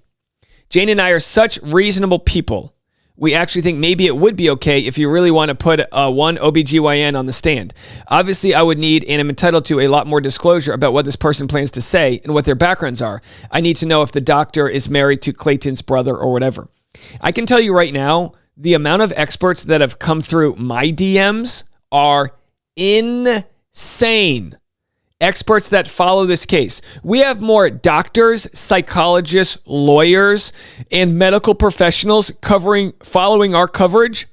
Jane and I are such reasonable people. We actually think maybe it would be okay if you really want to put one OBGYN on the stand. Obviously, I would need, and I'm entitled to, a lot more disclosure about what this person plans to say and what their backgrounds are. I need to know if the doctor is married to Clayton's brother or whatever. I can tell you right now, the amount of experts that have come through my DMs are insane. Experts that follow this case. We have more doctors, psychologists, lawyers, and medical professionals following our coverage.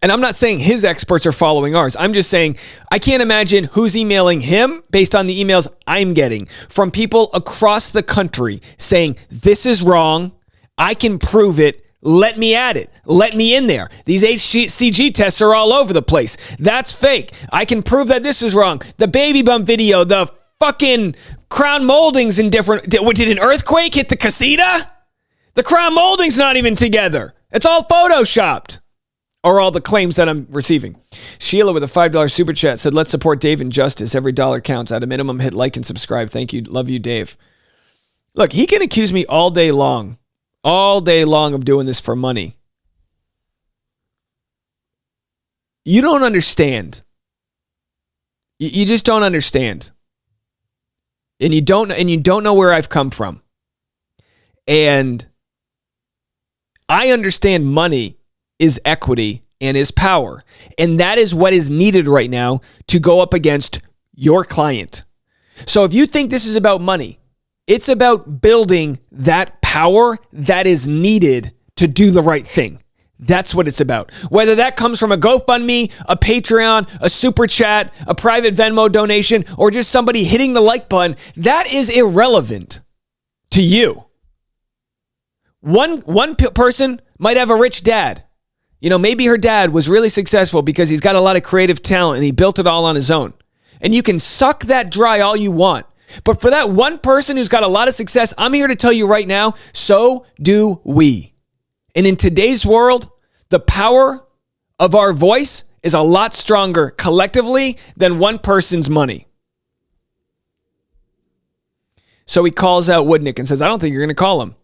And I'm not saying his experts are following ours. I'm just saying I can't imagine who's emailing him based on the emails I'm getting from people across the country saying, this is wrong. I can prove it. Let me at it. Let me in there. These HCG tests are all over the place. That's fake. I can prove that this is wrong. The baby bump video, the fucking crown moldings in different... Did an earthquake hit the casita? The crown molding's not even together. It's all photoshopped. Or all the claims that I'm receiving. Sheila with a $5 super chat said, let's support Dave and Justice. Every dollar counts. At a minimum, hit like and subscribe. Thank you. Love you, Dave. Look, he can accuse me all day long of doing this for money. You don't understand. You just don't understand. And you don't know where I've come from. And I understand money is equity and is power. And that is what is needed right now to go up against your client. So if you think this is about money, it's about building that power that is needed to do the right thing. That's what it's about. Whether that comes from a GoFundMe, a Patreon, a super chat, a private Venmo donation, or just somebody hitting the like button, that is irrelevant to you. One person might have a rich dad. You know, maybe her dad was really successful because he's got a lot of creative talent and he built it all on his own. And you can suck that dry all you want. But for that one person who's got a lot of success, I'm here to tell you right now, so do we. And in today's world, the power of our voice is a lot stronger collectively than one person's money. So he calls out Woodnick and says, I don't think you're going to call him.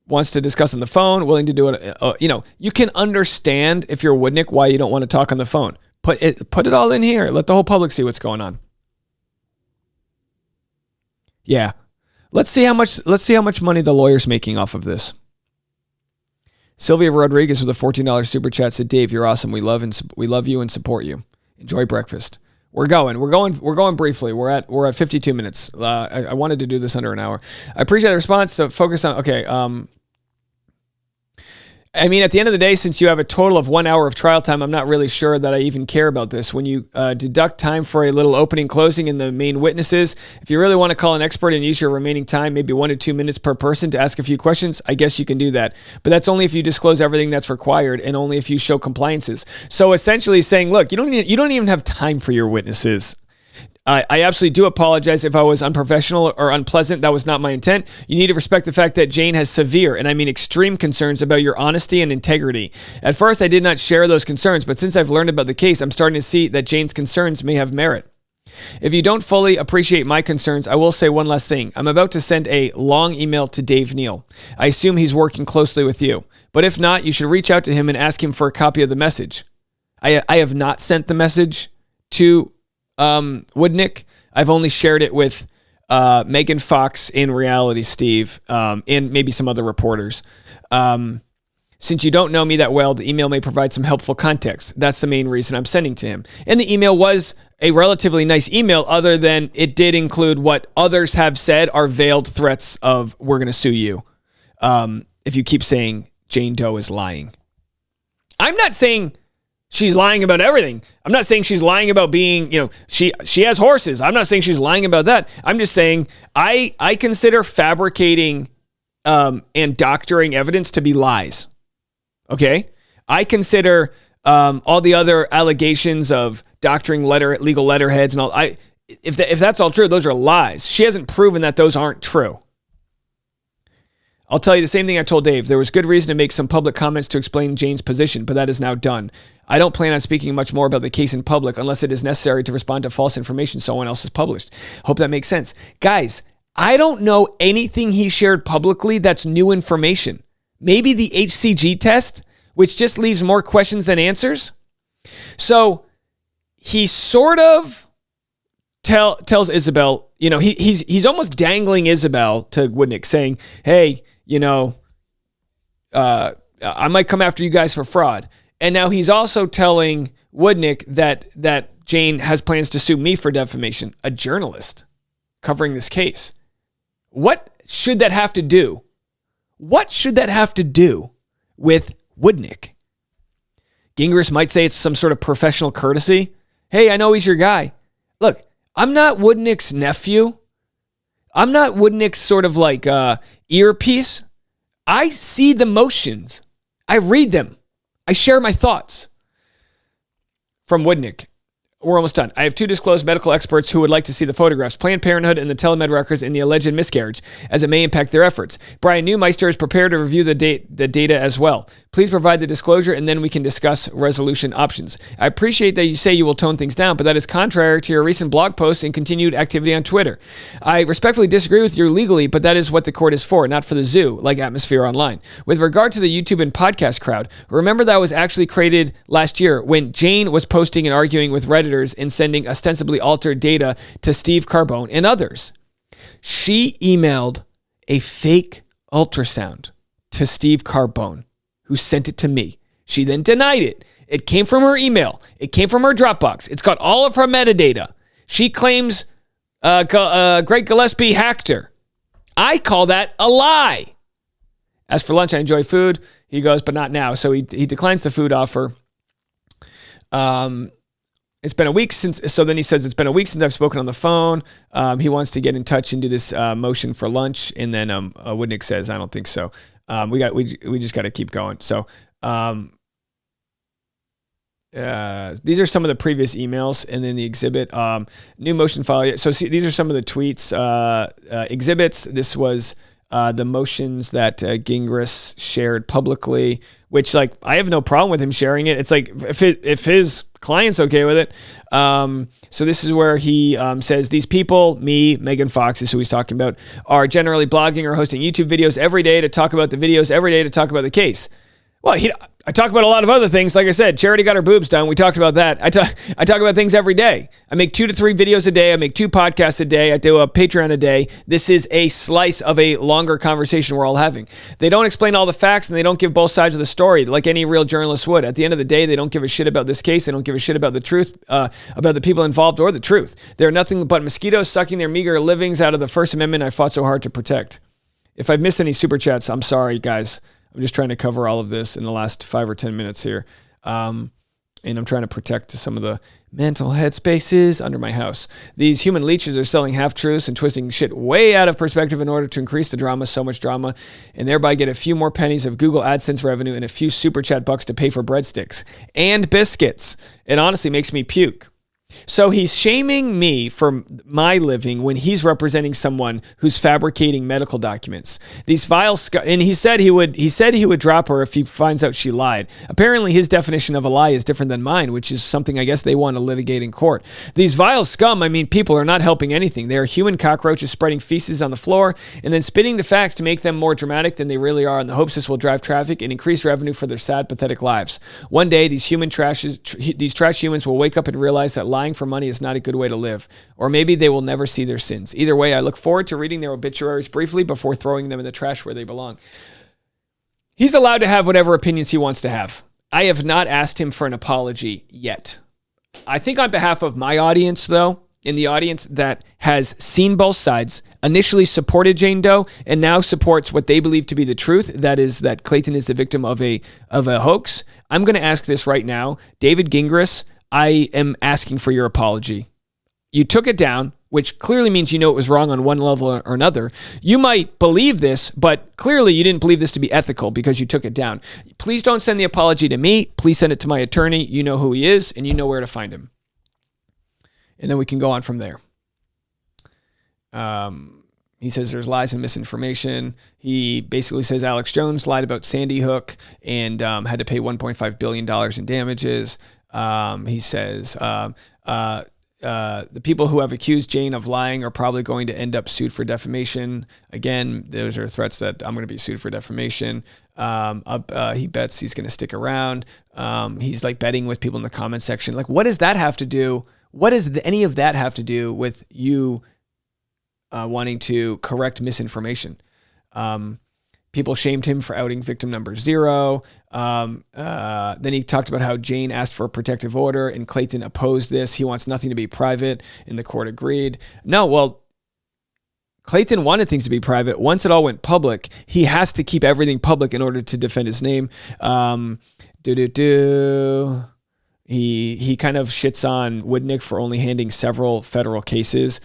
Wants to discuss on the phone, willing to do it. You can understand if you're Woodnick why you don't want to talk on the phone. Put it all in here. Let the whole public see what's going on. Yeah. Let's see how much money the lawyer's making off of this. Sylvia Rodriguez with a $14 super chat said, Dave, you're awesome. We love you and support you. Enjoy breakfast. We're going briefly. We're at 52 minutes. I wanted to do this under an hour. I appreciate the response. So focus on, okay. I mean, at the end of the day, since you have a total of 1 hour of trial time, I'm not really sure that I even care about this. When you deduct time for a little opening, closing, and the main witnesses, if you really want to call an expert and use your remaining time, maybe 1 to 2 minutes per person to ask a few questions, I guess you can do that. But that's only if you disclose everything that's required and only if you show compliances. So essentially saying, look, you don't even have time for your witnesses. I absolutely do apologize if I was unprofessional or unpleasant. That was not my intent. You need to respect the fact that Jane has severe, and I mean extreme, concerns about your honesty and integrity. At first, I did not share those concerns, but since I've learned about the case, I'm starting to see that Jane's concerns may have merit. If you don't fully appreciate my concerns, I will say one last thing. I'm about to send a long email to Dave Neal. I assume he's working closely with you. But if not, you should reach out to him and ask him for a copy of the message. I have not sent the message to Woodnick. I've only shared it with Megan Fox in Reality Steve and maybe some other reporters. Since you don't know me that well, the email may provide some helpful context. That's the main reason I'm sending to him. And the email was a relatively nice email, other than it did include what others have said are veiled threats of, we're going to sue you if you keep saying Jane Doe is lying. I'm not saying she's lying about everything. I'm not saying she's lying about being, she has horses. I'm not saying she's lying about that. I'm just saying I consider fabricating and doctoring evidence to be lies. Okay? I consider all the other allegations of doctoring legal letterheads and all. If that's all true, those are lies. She hasn't proven that those aren't true. I'll tell you the same thing I told Dave. There was good reason to make some public comments to explain Jane's position, but that is now done. I don't plan on speaking much more about the case in public unless it is necessary to respond to false information someone else has published. Hope that makes sense. Guys, I don't know anything he shared publicly that's new information. Maybe the HCG test, which just leaves more questions than answers. So he sort of tells Isabel, he's almost dangling Isabel to Woodnick, saying, hey, I might come after you guys for fraud. And now he's also telling Woodnick that Jane has plans to sue me for defamation, a journalist covering this case. What should that have to do? What should that have to do with Woodnick? Gingrich might say it's some sort of professional courtesy. Hey, I know he's your guy. Look, I'm not Woodnick's nephew. I'm not Woodnick's sort of like earpiece. I see the motions. I read them. I share my thoughts. From Woodnick. We're almost done. I have 2 disclosed medical experts who would like to see the photographs, Planned Parenthood and the telemed records in the alleged miscarriage, as it may impact their efforts. Brian Neumeister is prepared to review the data as well. Please provide the disclosure and then we can discuss resolution options. I appreciate that you say you will tone things down, but that is contrary to your recent blog posts and continued activity on Twitter. I respectfully disagree with you legally, but that is what the court is for, not for the zoo, like Atmosphere Online. With regard to the YouTube and podcast crowd, remember that was actually created last year when Jane was posting and arguing with Redditors and sending ostensibly altered data to Steve Carbone and others. She emailed a fake ultrasound to Steve Carbone, who sent it to me. She then denied it. It came from her email. It came from her Dropbox. It's got all of her metadata. She claims Greg Gillespie hacked her. I call that a lie. As for lunch, I enjoy food. He goes, but not now. So he declines the food offer. It's been a week since, so then he says, it's been a week since I've spoken on the phone. He wants to get in touch and do this motion for lunch. And then Woodnick says, I don't think so. We just got to keep going. So these are some of the previous emails and then the exhibit, new motion file. So see, these are some of the tweets, exhibits. This was the motions that Gingras shared publicly, which like, I have no problem with him sharing it. It's like, if his client's okay with it. So this is where he says, these people, me, Megan Fox is who he's talking about, are generally blogging or hosting YouTube videos every day to talk about the videos, every day to talk about the case. Well, I talk about a lot of other things. Like I said, Charity got her boobs done. We talked about that. I talk about things every day. I make 2 to 3 videos a day. I make 2 podcasts a day. I do a Patreon a day. This is a slice of a longer conversation we're all having. They don't explain all the facts and they don't give both sides of the story like any real journalist would. At the end of the day, they don't give a shit about this case. They don't give a shit about the truth, about the people involved or the truth. They're nothing but mosquitoes sucking their meager livings out of the First Amendment I fought so hard to protect. If I've missed any super chats, I'm sorry, guys. I'm just trying to cover all of this in the last 5 or 10 minutes here. And I'm trying to protect some of the mental headspaces under my house. These human leeches are selling half-truths and twisting shit way out of perspective in order to increase the drama, so much drama, and thereby get a few more pennies of Google AdSense revenue and a few super chat bucks to pay for breadsticks and biscuits. It honestly makes me puke. So he's shaming me for my living when he's representing someone who's fabricating medical documents. These files, and he said he would drop her if he finds out she lied. Apparently his definition of a lie is different than mine, which is something I guess they want to litigate in court. These vile scum, I mean, people are not helping anything. They are human cockroaches spreading feces on the floor and then spinning the facts to make them more dramatic than they really are in the hopes this will drive traffic and increase revenue for their sad, pathetic lives. One day, these trash humans will wake up and realize that lying for money is not a good way to live. Or maybe they will never see their sins. Either way, I look forward to reading their obituaries briefly before throwing them in the trash where they belong. He's allowed to have whatever opinions he wants to have. I have not asked him for an apology yet. I think on behalf of my audience, though, in the audience that has seen both sides, initially supported Jane Doe, and now supports what they believe to be the truth, that is that Clayton is the victim of a hoax, I'm going to ask this right now. David Gingras, I am asking for your apology. You took it down, which clearly means you know it was wrong on one level or another. You might believe this, but clearly you didn't believe this to be ethical because you took it down. Please don't send the apology to me. Please send it to my attorney. You know who he is, and you know where to find him. And then we can go on from there. He says there's lies and misinformation. He basically says Alex Jones lied about Sandy Hook and had to pay $1.5 billion in damages. He says the people who have accused Jane of lying are probably going to end up sued for defamation. Again, those are threats that I'm going to be sued for defamation. He bets he's going to stick around. He's like betting with people in the comment section. Like, what does that have to do? What does any of that have to do with you wanting to correct misinformation? People shamed him for outing victim number 0. Then he talked about how Jane asked for a protective order and Clayton opposed this. He wants nothing to be private, and the court agreed. No, well, Clayton wanted things to be private. Once it all went public, he has to keep everything public in order to defend his name. He kind of shits on Woodnick for only handing several federal cases.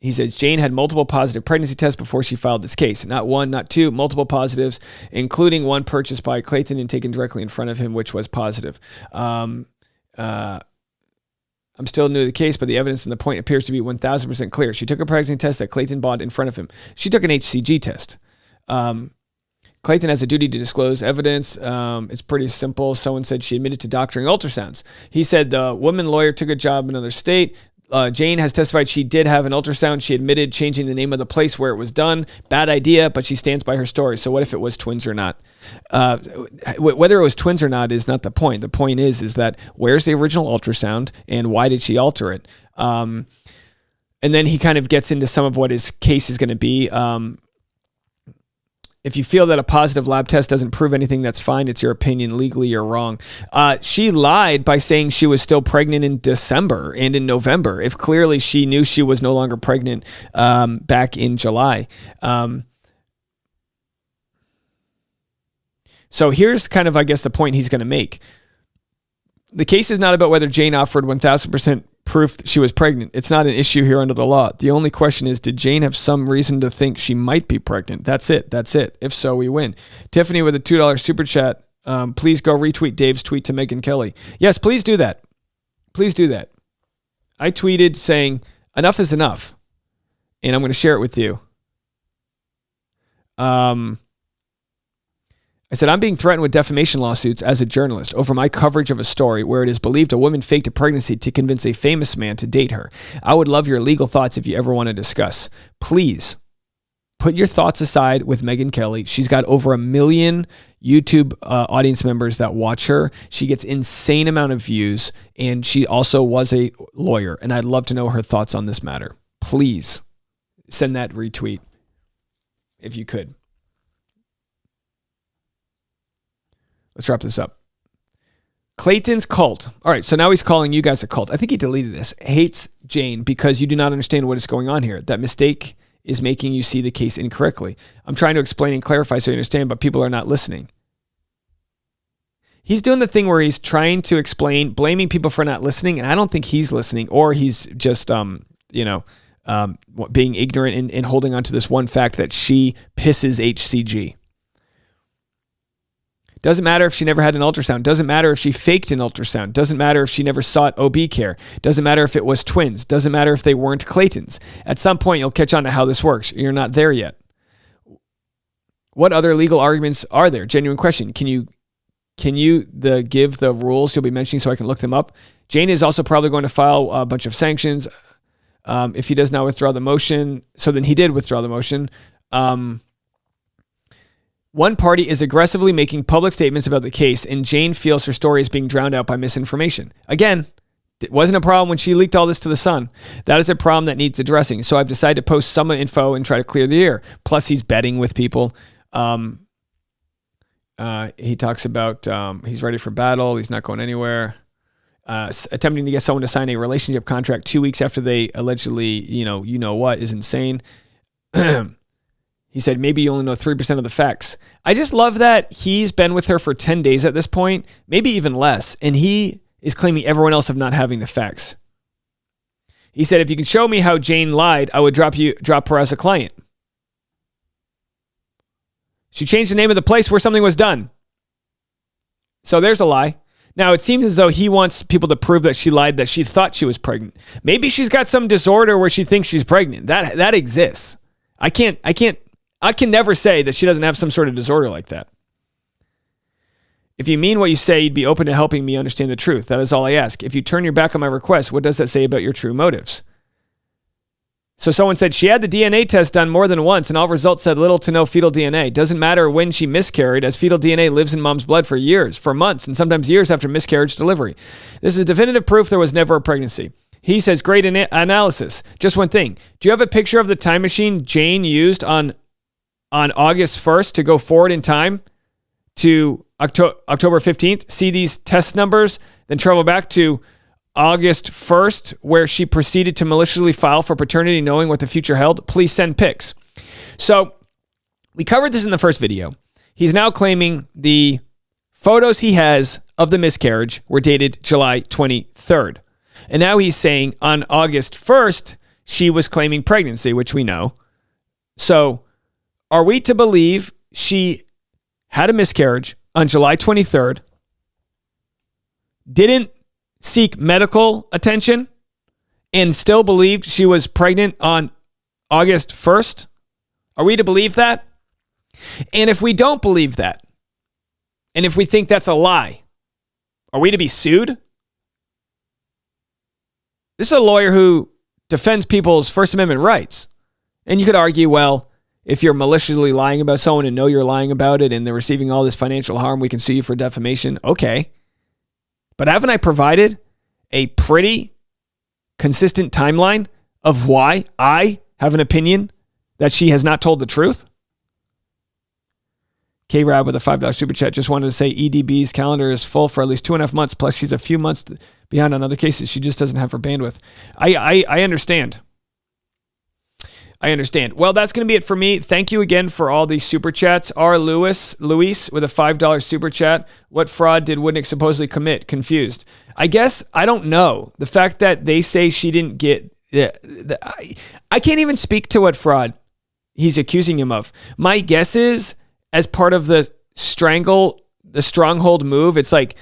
He says Jane had multiple positive pregnancy tests before she filed this case. Not one, not two, multiple positives, including one purchased by Clayton and taken directly in front of him, which was positive. I'm still new to the case, but the evidence and the point appears to be 1,000% clear. She took a pregnancy test that Clayton bought in front of him. She took an HCG test. Clayton has a duty to disclose evidence. It's pretty simple. Someone said she admitted to doctoring ultrasounds. He said the woman lawyer took a job in another state. Jane has testified she did have an ultrasound. She admitted changing the name of the place where it was done. Bad idea, but she stands by her story. So what if it was twins or not? Whether it was twins or not is not the point. The point is that where's the original ultrasound and why did she alter it? And then he kind of gets into some of what his case is going to be. If you feel that a positive lab test doesn't prove anything, that's fine. It's your opinion. Legally, you're wrong. She lied by saying she was still pregnant in December and in November, if clearly she knew she was no longer pregnant back in July. So here's kind of, I guess, the point he's going to make. The case is not about whether Jane offered 1,000% proof that she was pregnant. It's not an issue here under the law. The only question is, did Jane have some reason to think she might be pregnant? That's it. If so, we win. Tiffany with a $2 super chat. Please go retweet Dave's tweet to Megyn Kelly. Yes, please do that. Please do that. I tweeted saying, enough is enough. And I'm going to share it with you. I said, I'm being threatened with defamation lawsuits as a journalist over my coverage of a story where it is believed a woman faked a pregnancy to convince a famous man to date her. I would love your legal thoughts if you ever want to discuss. Please put your thoughts aside with Megyn Kelly. She's got over 1 million YouTube audience members that watch her. She gets insane amount of views, and she also was a lawyer, and I'd love to know her thoughts on this matter. Please send that retweet if you could. Let's wrap this up. Clayton's cult. All right, so now he's calling you guys a cult. I think he deleted this. Hates Jane because you do not understand what is going on here. That mistake is making you see the case incorrectly. I'm trying to explain and clarify so you understand, but people are not listening. He's doing the thing where he's trying to explain, blaming people for not listening, and I don't think he's listening, or he's just, being ignorant and holding on to this one fact that she pisses HCG. Doesn't matter if she never had an ultrasound. Doesn't matter if she faked an ultrasound. Doesn't matter if she never sought OB care. Doesn't matter if it was twins. Doesn't matter if they weren't Claytons. At some point, you'll catch on to how this works. You're not there yet. What other legal arguments are there? Genuine question. Can you give the rules you'll be mentioning so I can look them up? Jane is also probably going to file a bunch of sanctions if he does not withdraw the motion. So then he did withdraw the motion. One party is aggressively making public statements about the case, and Jane feels her story is being drowned out by misinformation. Again, it wasn't a problem when she leaked all this to the Sun. That is a problem that needs addressing. So I've decided to post some info and try to clear the air. Plus, he's betting with people. He talks about he's ready for battle. He's not going anywhere. Attempting to get someone to sign a relationship contract 2 weeks after they allegedly, is insane. He said, maybe you only know 3% of the facts. I just love that he's been with her for 10 days at this point, maybe even less, and he is claiming everyone else of not having the facts. He said, if you can show me how Jane lied, I would drop her as a client. She changed the name of the place where something was done. So there's a lie. Now, it seems as though he wants people to prove that she lied, that she thought she was pregnant. Maybe she's got some disorder where she thinks she's pregnant. That exists. I can never say that she doesn't have some sort of disorder like that. If you mean what you say, you'd be open to helping me understand the truth. That is all I ask. If you turn your back on my request, what does that say about your true motives? So someone said she had the DNA test done more than once, and all results said little to no fetal DNA. Doesn't matter when she miscarried, as fetal DNA lives in mom's blood for years, for months, and sometimes years after miscarriage delivery. This is definitive proof there was never a pregnancy. He says, great analysis. Just one thing. Do you have a picture of the time machine Jane used on August 1st to go forward in time to October 15th? See these test numbers, then travel back to August 1st, where she proceeded to maliciously file for paternity knowing what the future held. Please send pics. So we covered this in the first video. He's now claiming the photos he has of the miscarriage were dated July 23rd. And now he's saying on August 1st, she was claiming pregnancy, which we know. So are we to believe she had a miscarriage on July 23rd, didn't seek medical attention, and still believed she was pregnant on August 1st? Are we to believe that? And if we don't believe that, and if we think that's a lie, are we to be sued? This is a lawyer who defends people's First Amendment rights. And you could argue, well, if you're maliciously lying about someone and know you're lying about it and they're receiving all this financial harm, we can sue you for defamation. Okay. But haven't I provided a pretty consistent timeline of why I have an opinion that she has not told the truth? K-Rab with a $5 super chat just wanted to say EDB's calendar is full for at least 2.5 months. Plus, she's a few months behind on other cases. She just doesn't have her bandwidth. I understand. I understand. Well, that's going to be it for me. Thank you again for all these super chats. Luis with a $5 super chat. What fraud did Woodnick supposedly commit? Confused. I guess, I don't know. The fact that they say she didn't get... I can't even speak to what fraud he's accusing him of. My guess is, as part of the stronghold move, it's like,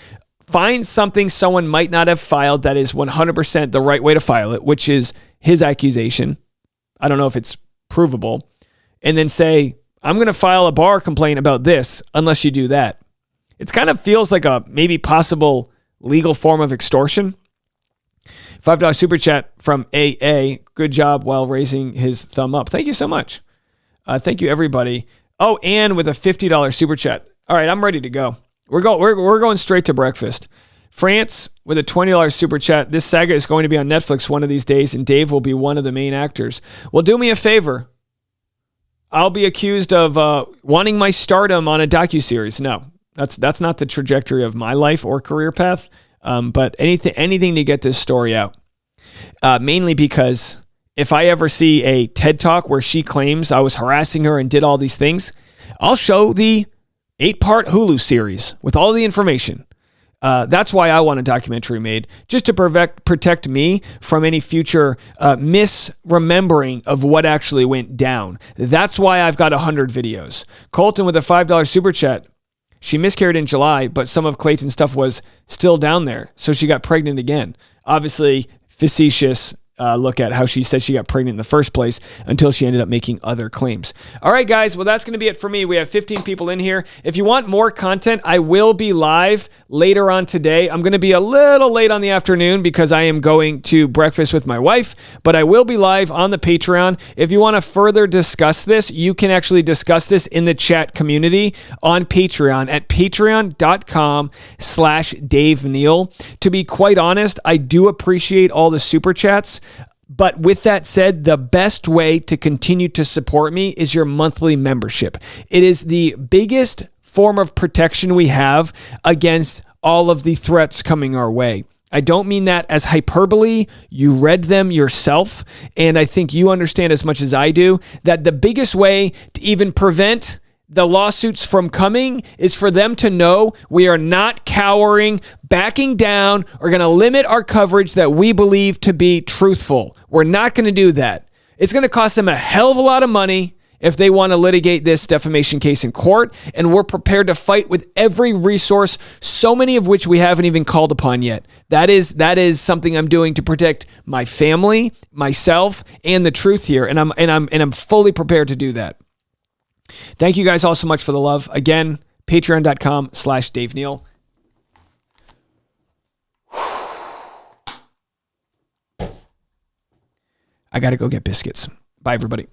find something someone might not have filed that is 100% the right way to file it, which is his accusation. I don't know if it's provable. And then say, I'm going to file a bar complaint about this unless you do that. It kind of feels like a maybe possible legal form of extortion. $5 super chat from AA. Good job while raising his thumb up. Thank you so much. Thank you, everybody. Oh, and with a $50 super chat. All right, I'm ready to go. We're going straight to breakfast. France with a $20 super chat. This saga is going to be on Netflix one of these days, and Dave will be one of the main actors. Well, do me a favor. I'll be accused of wanting my stardom on a docuseries. No, that's not the trajectory of my life or career path. But anything to get this story out. Mainly because if I ever see a TED Talk where she claims I was harassing her and did all these things, I'll show the 8-part Hulu series with all the information. That's why I want a documentary made, just to protect me from any future misremembering of what actually went down. That's why I've got 100 videos. Colton with a $5 super chat. She miscarried in July, but some of Clayton's stuff was still down there, so she got pregnant again. Obviously, facetious look at how she said she got pregnant in the first place until she ended up making other claims. All right, guys. Well, that's going to be it for me. We have 15 people in here. If you want more content, I will be live later on today. I'm going to be a little late on the afternoon because I am going to breakfast with my wife, but I will be live on the Patreon. If you want to further discuss this, you can actually discuss this in the chat community on Patreon at patreon.com/Dave Neal. To be quite honest, I do appreciate all the super chats. But with that said, the best way to continue to support me is your monthly membership. It is the biggest form of protection we have against all of the threats coming our way. I don't mean that as hyperbole. You read them yourself, and I think you understand as much as I do that the biggest way to even prevent the lawsuits from coming is for them to know we are not cowering, backing down, or going to limit our coverage that we believe to be truthful. We're not going to do that. It's going to cost them a hell of a lot of money if they want to litigate this defamation case in court, and we're prepared to fight with every resource, so many of which we haven't even called upon yet. That is something I'm doing to protect my family, myself, and the truth here, and I'm fully prepared to do that. Thank you guys all so much for the love. Again, patreon.com/Dave Neal. I got to go get biscuits. Bye, everybody.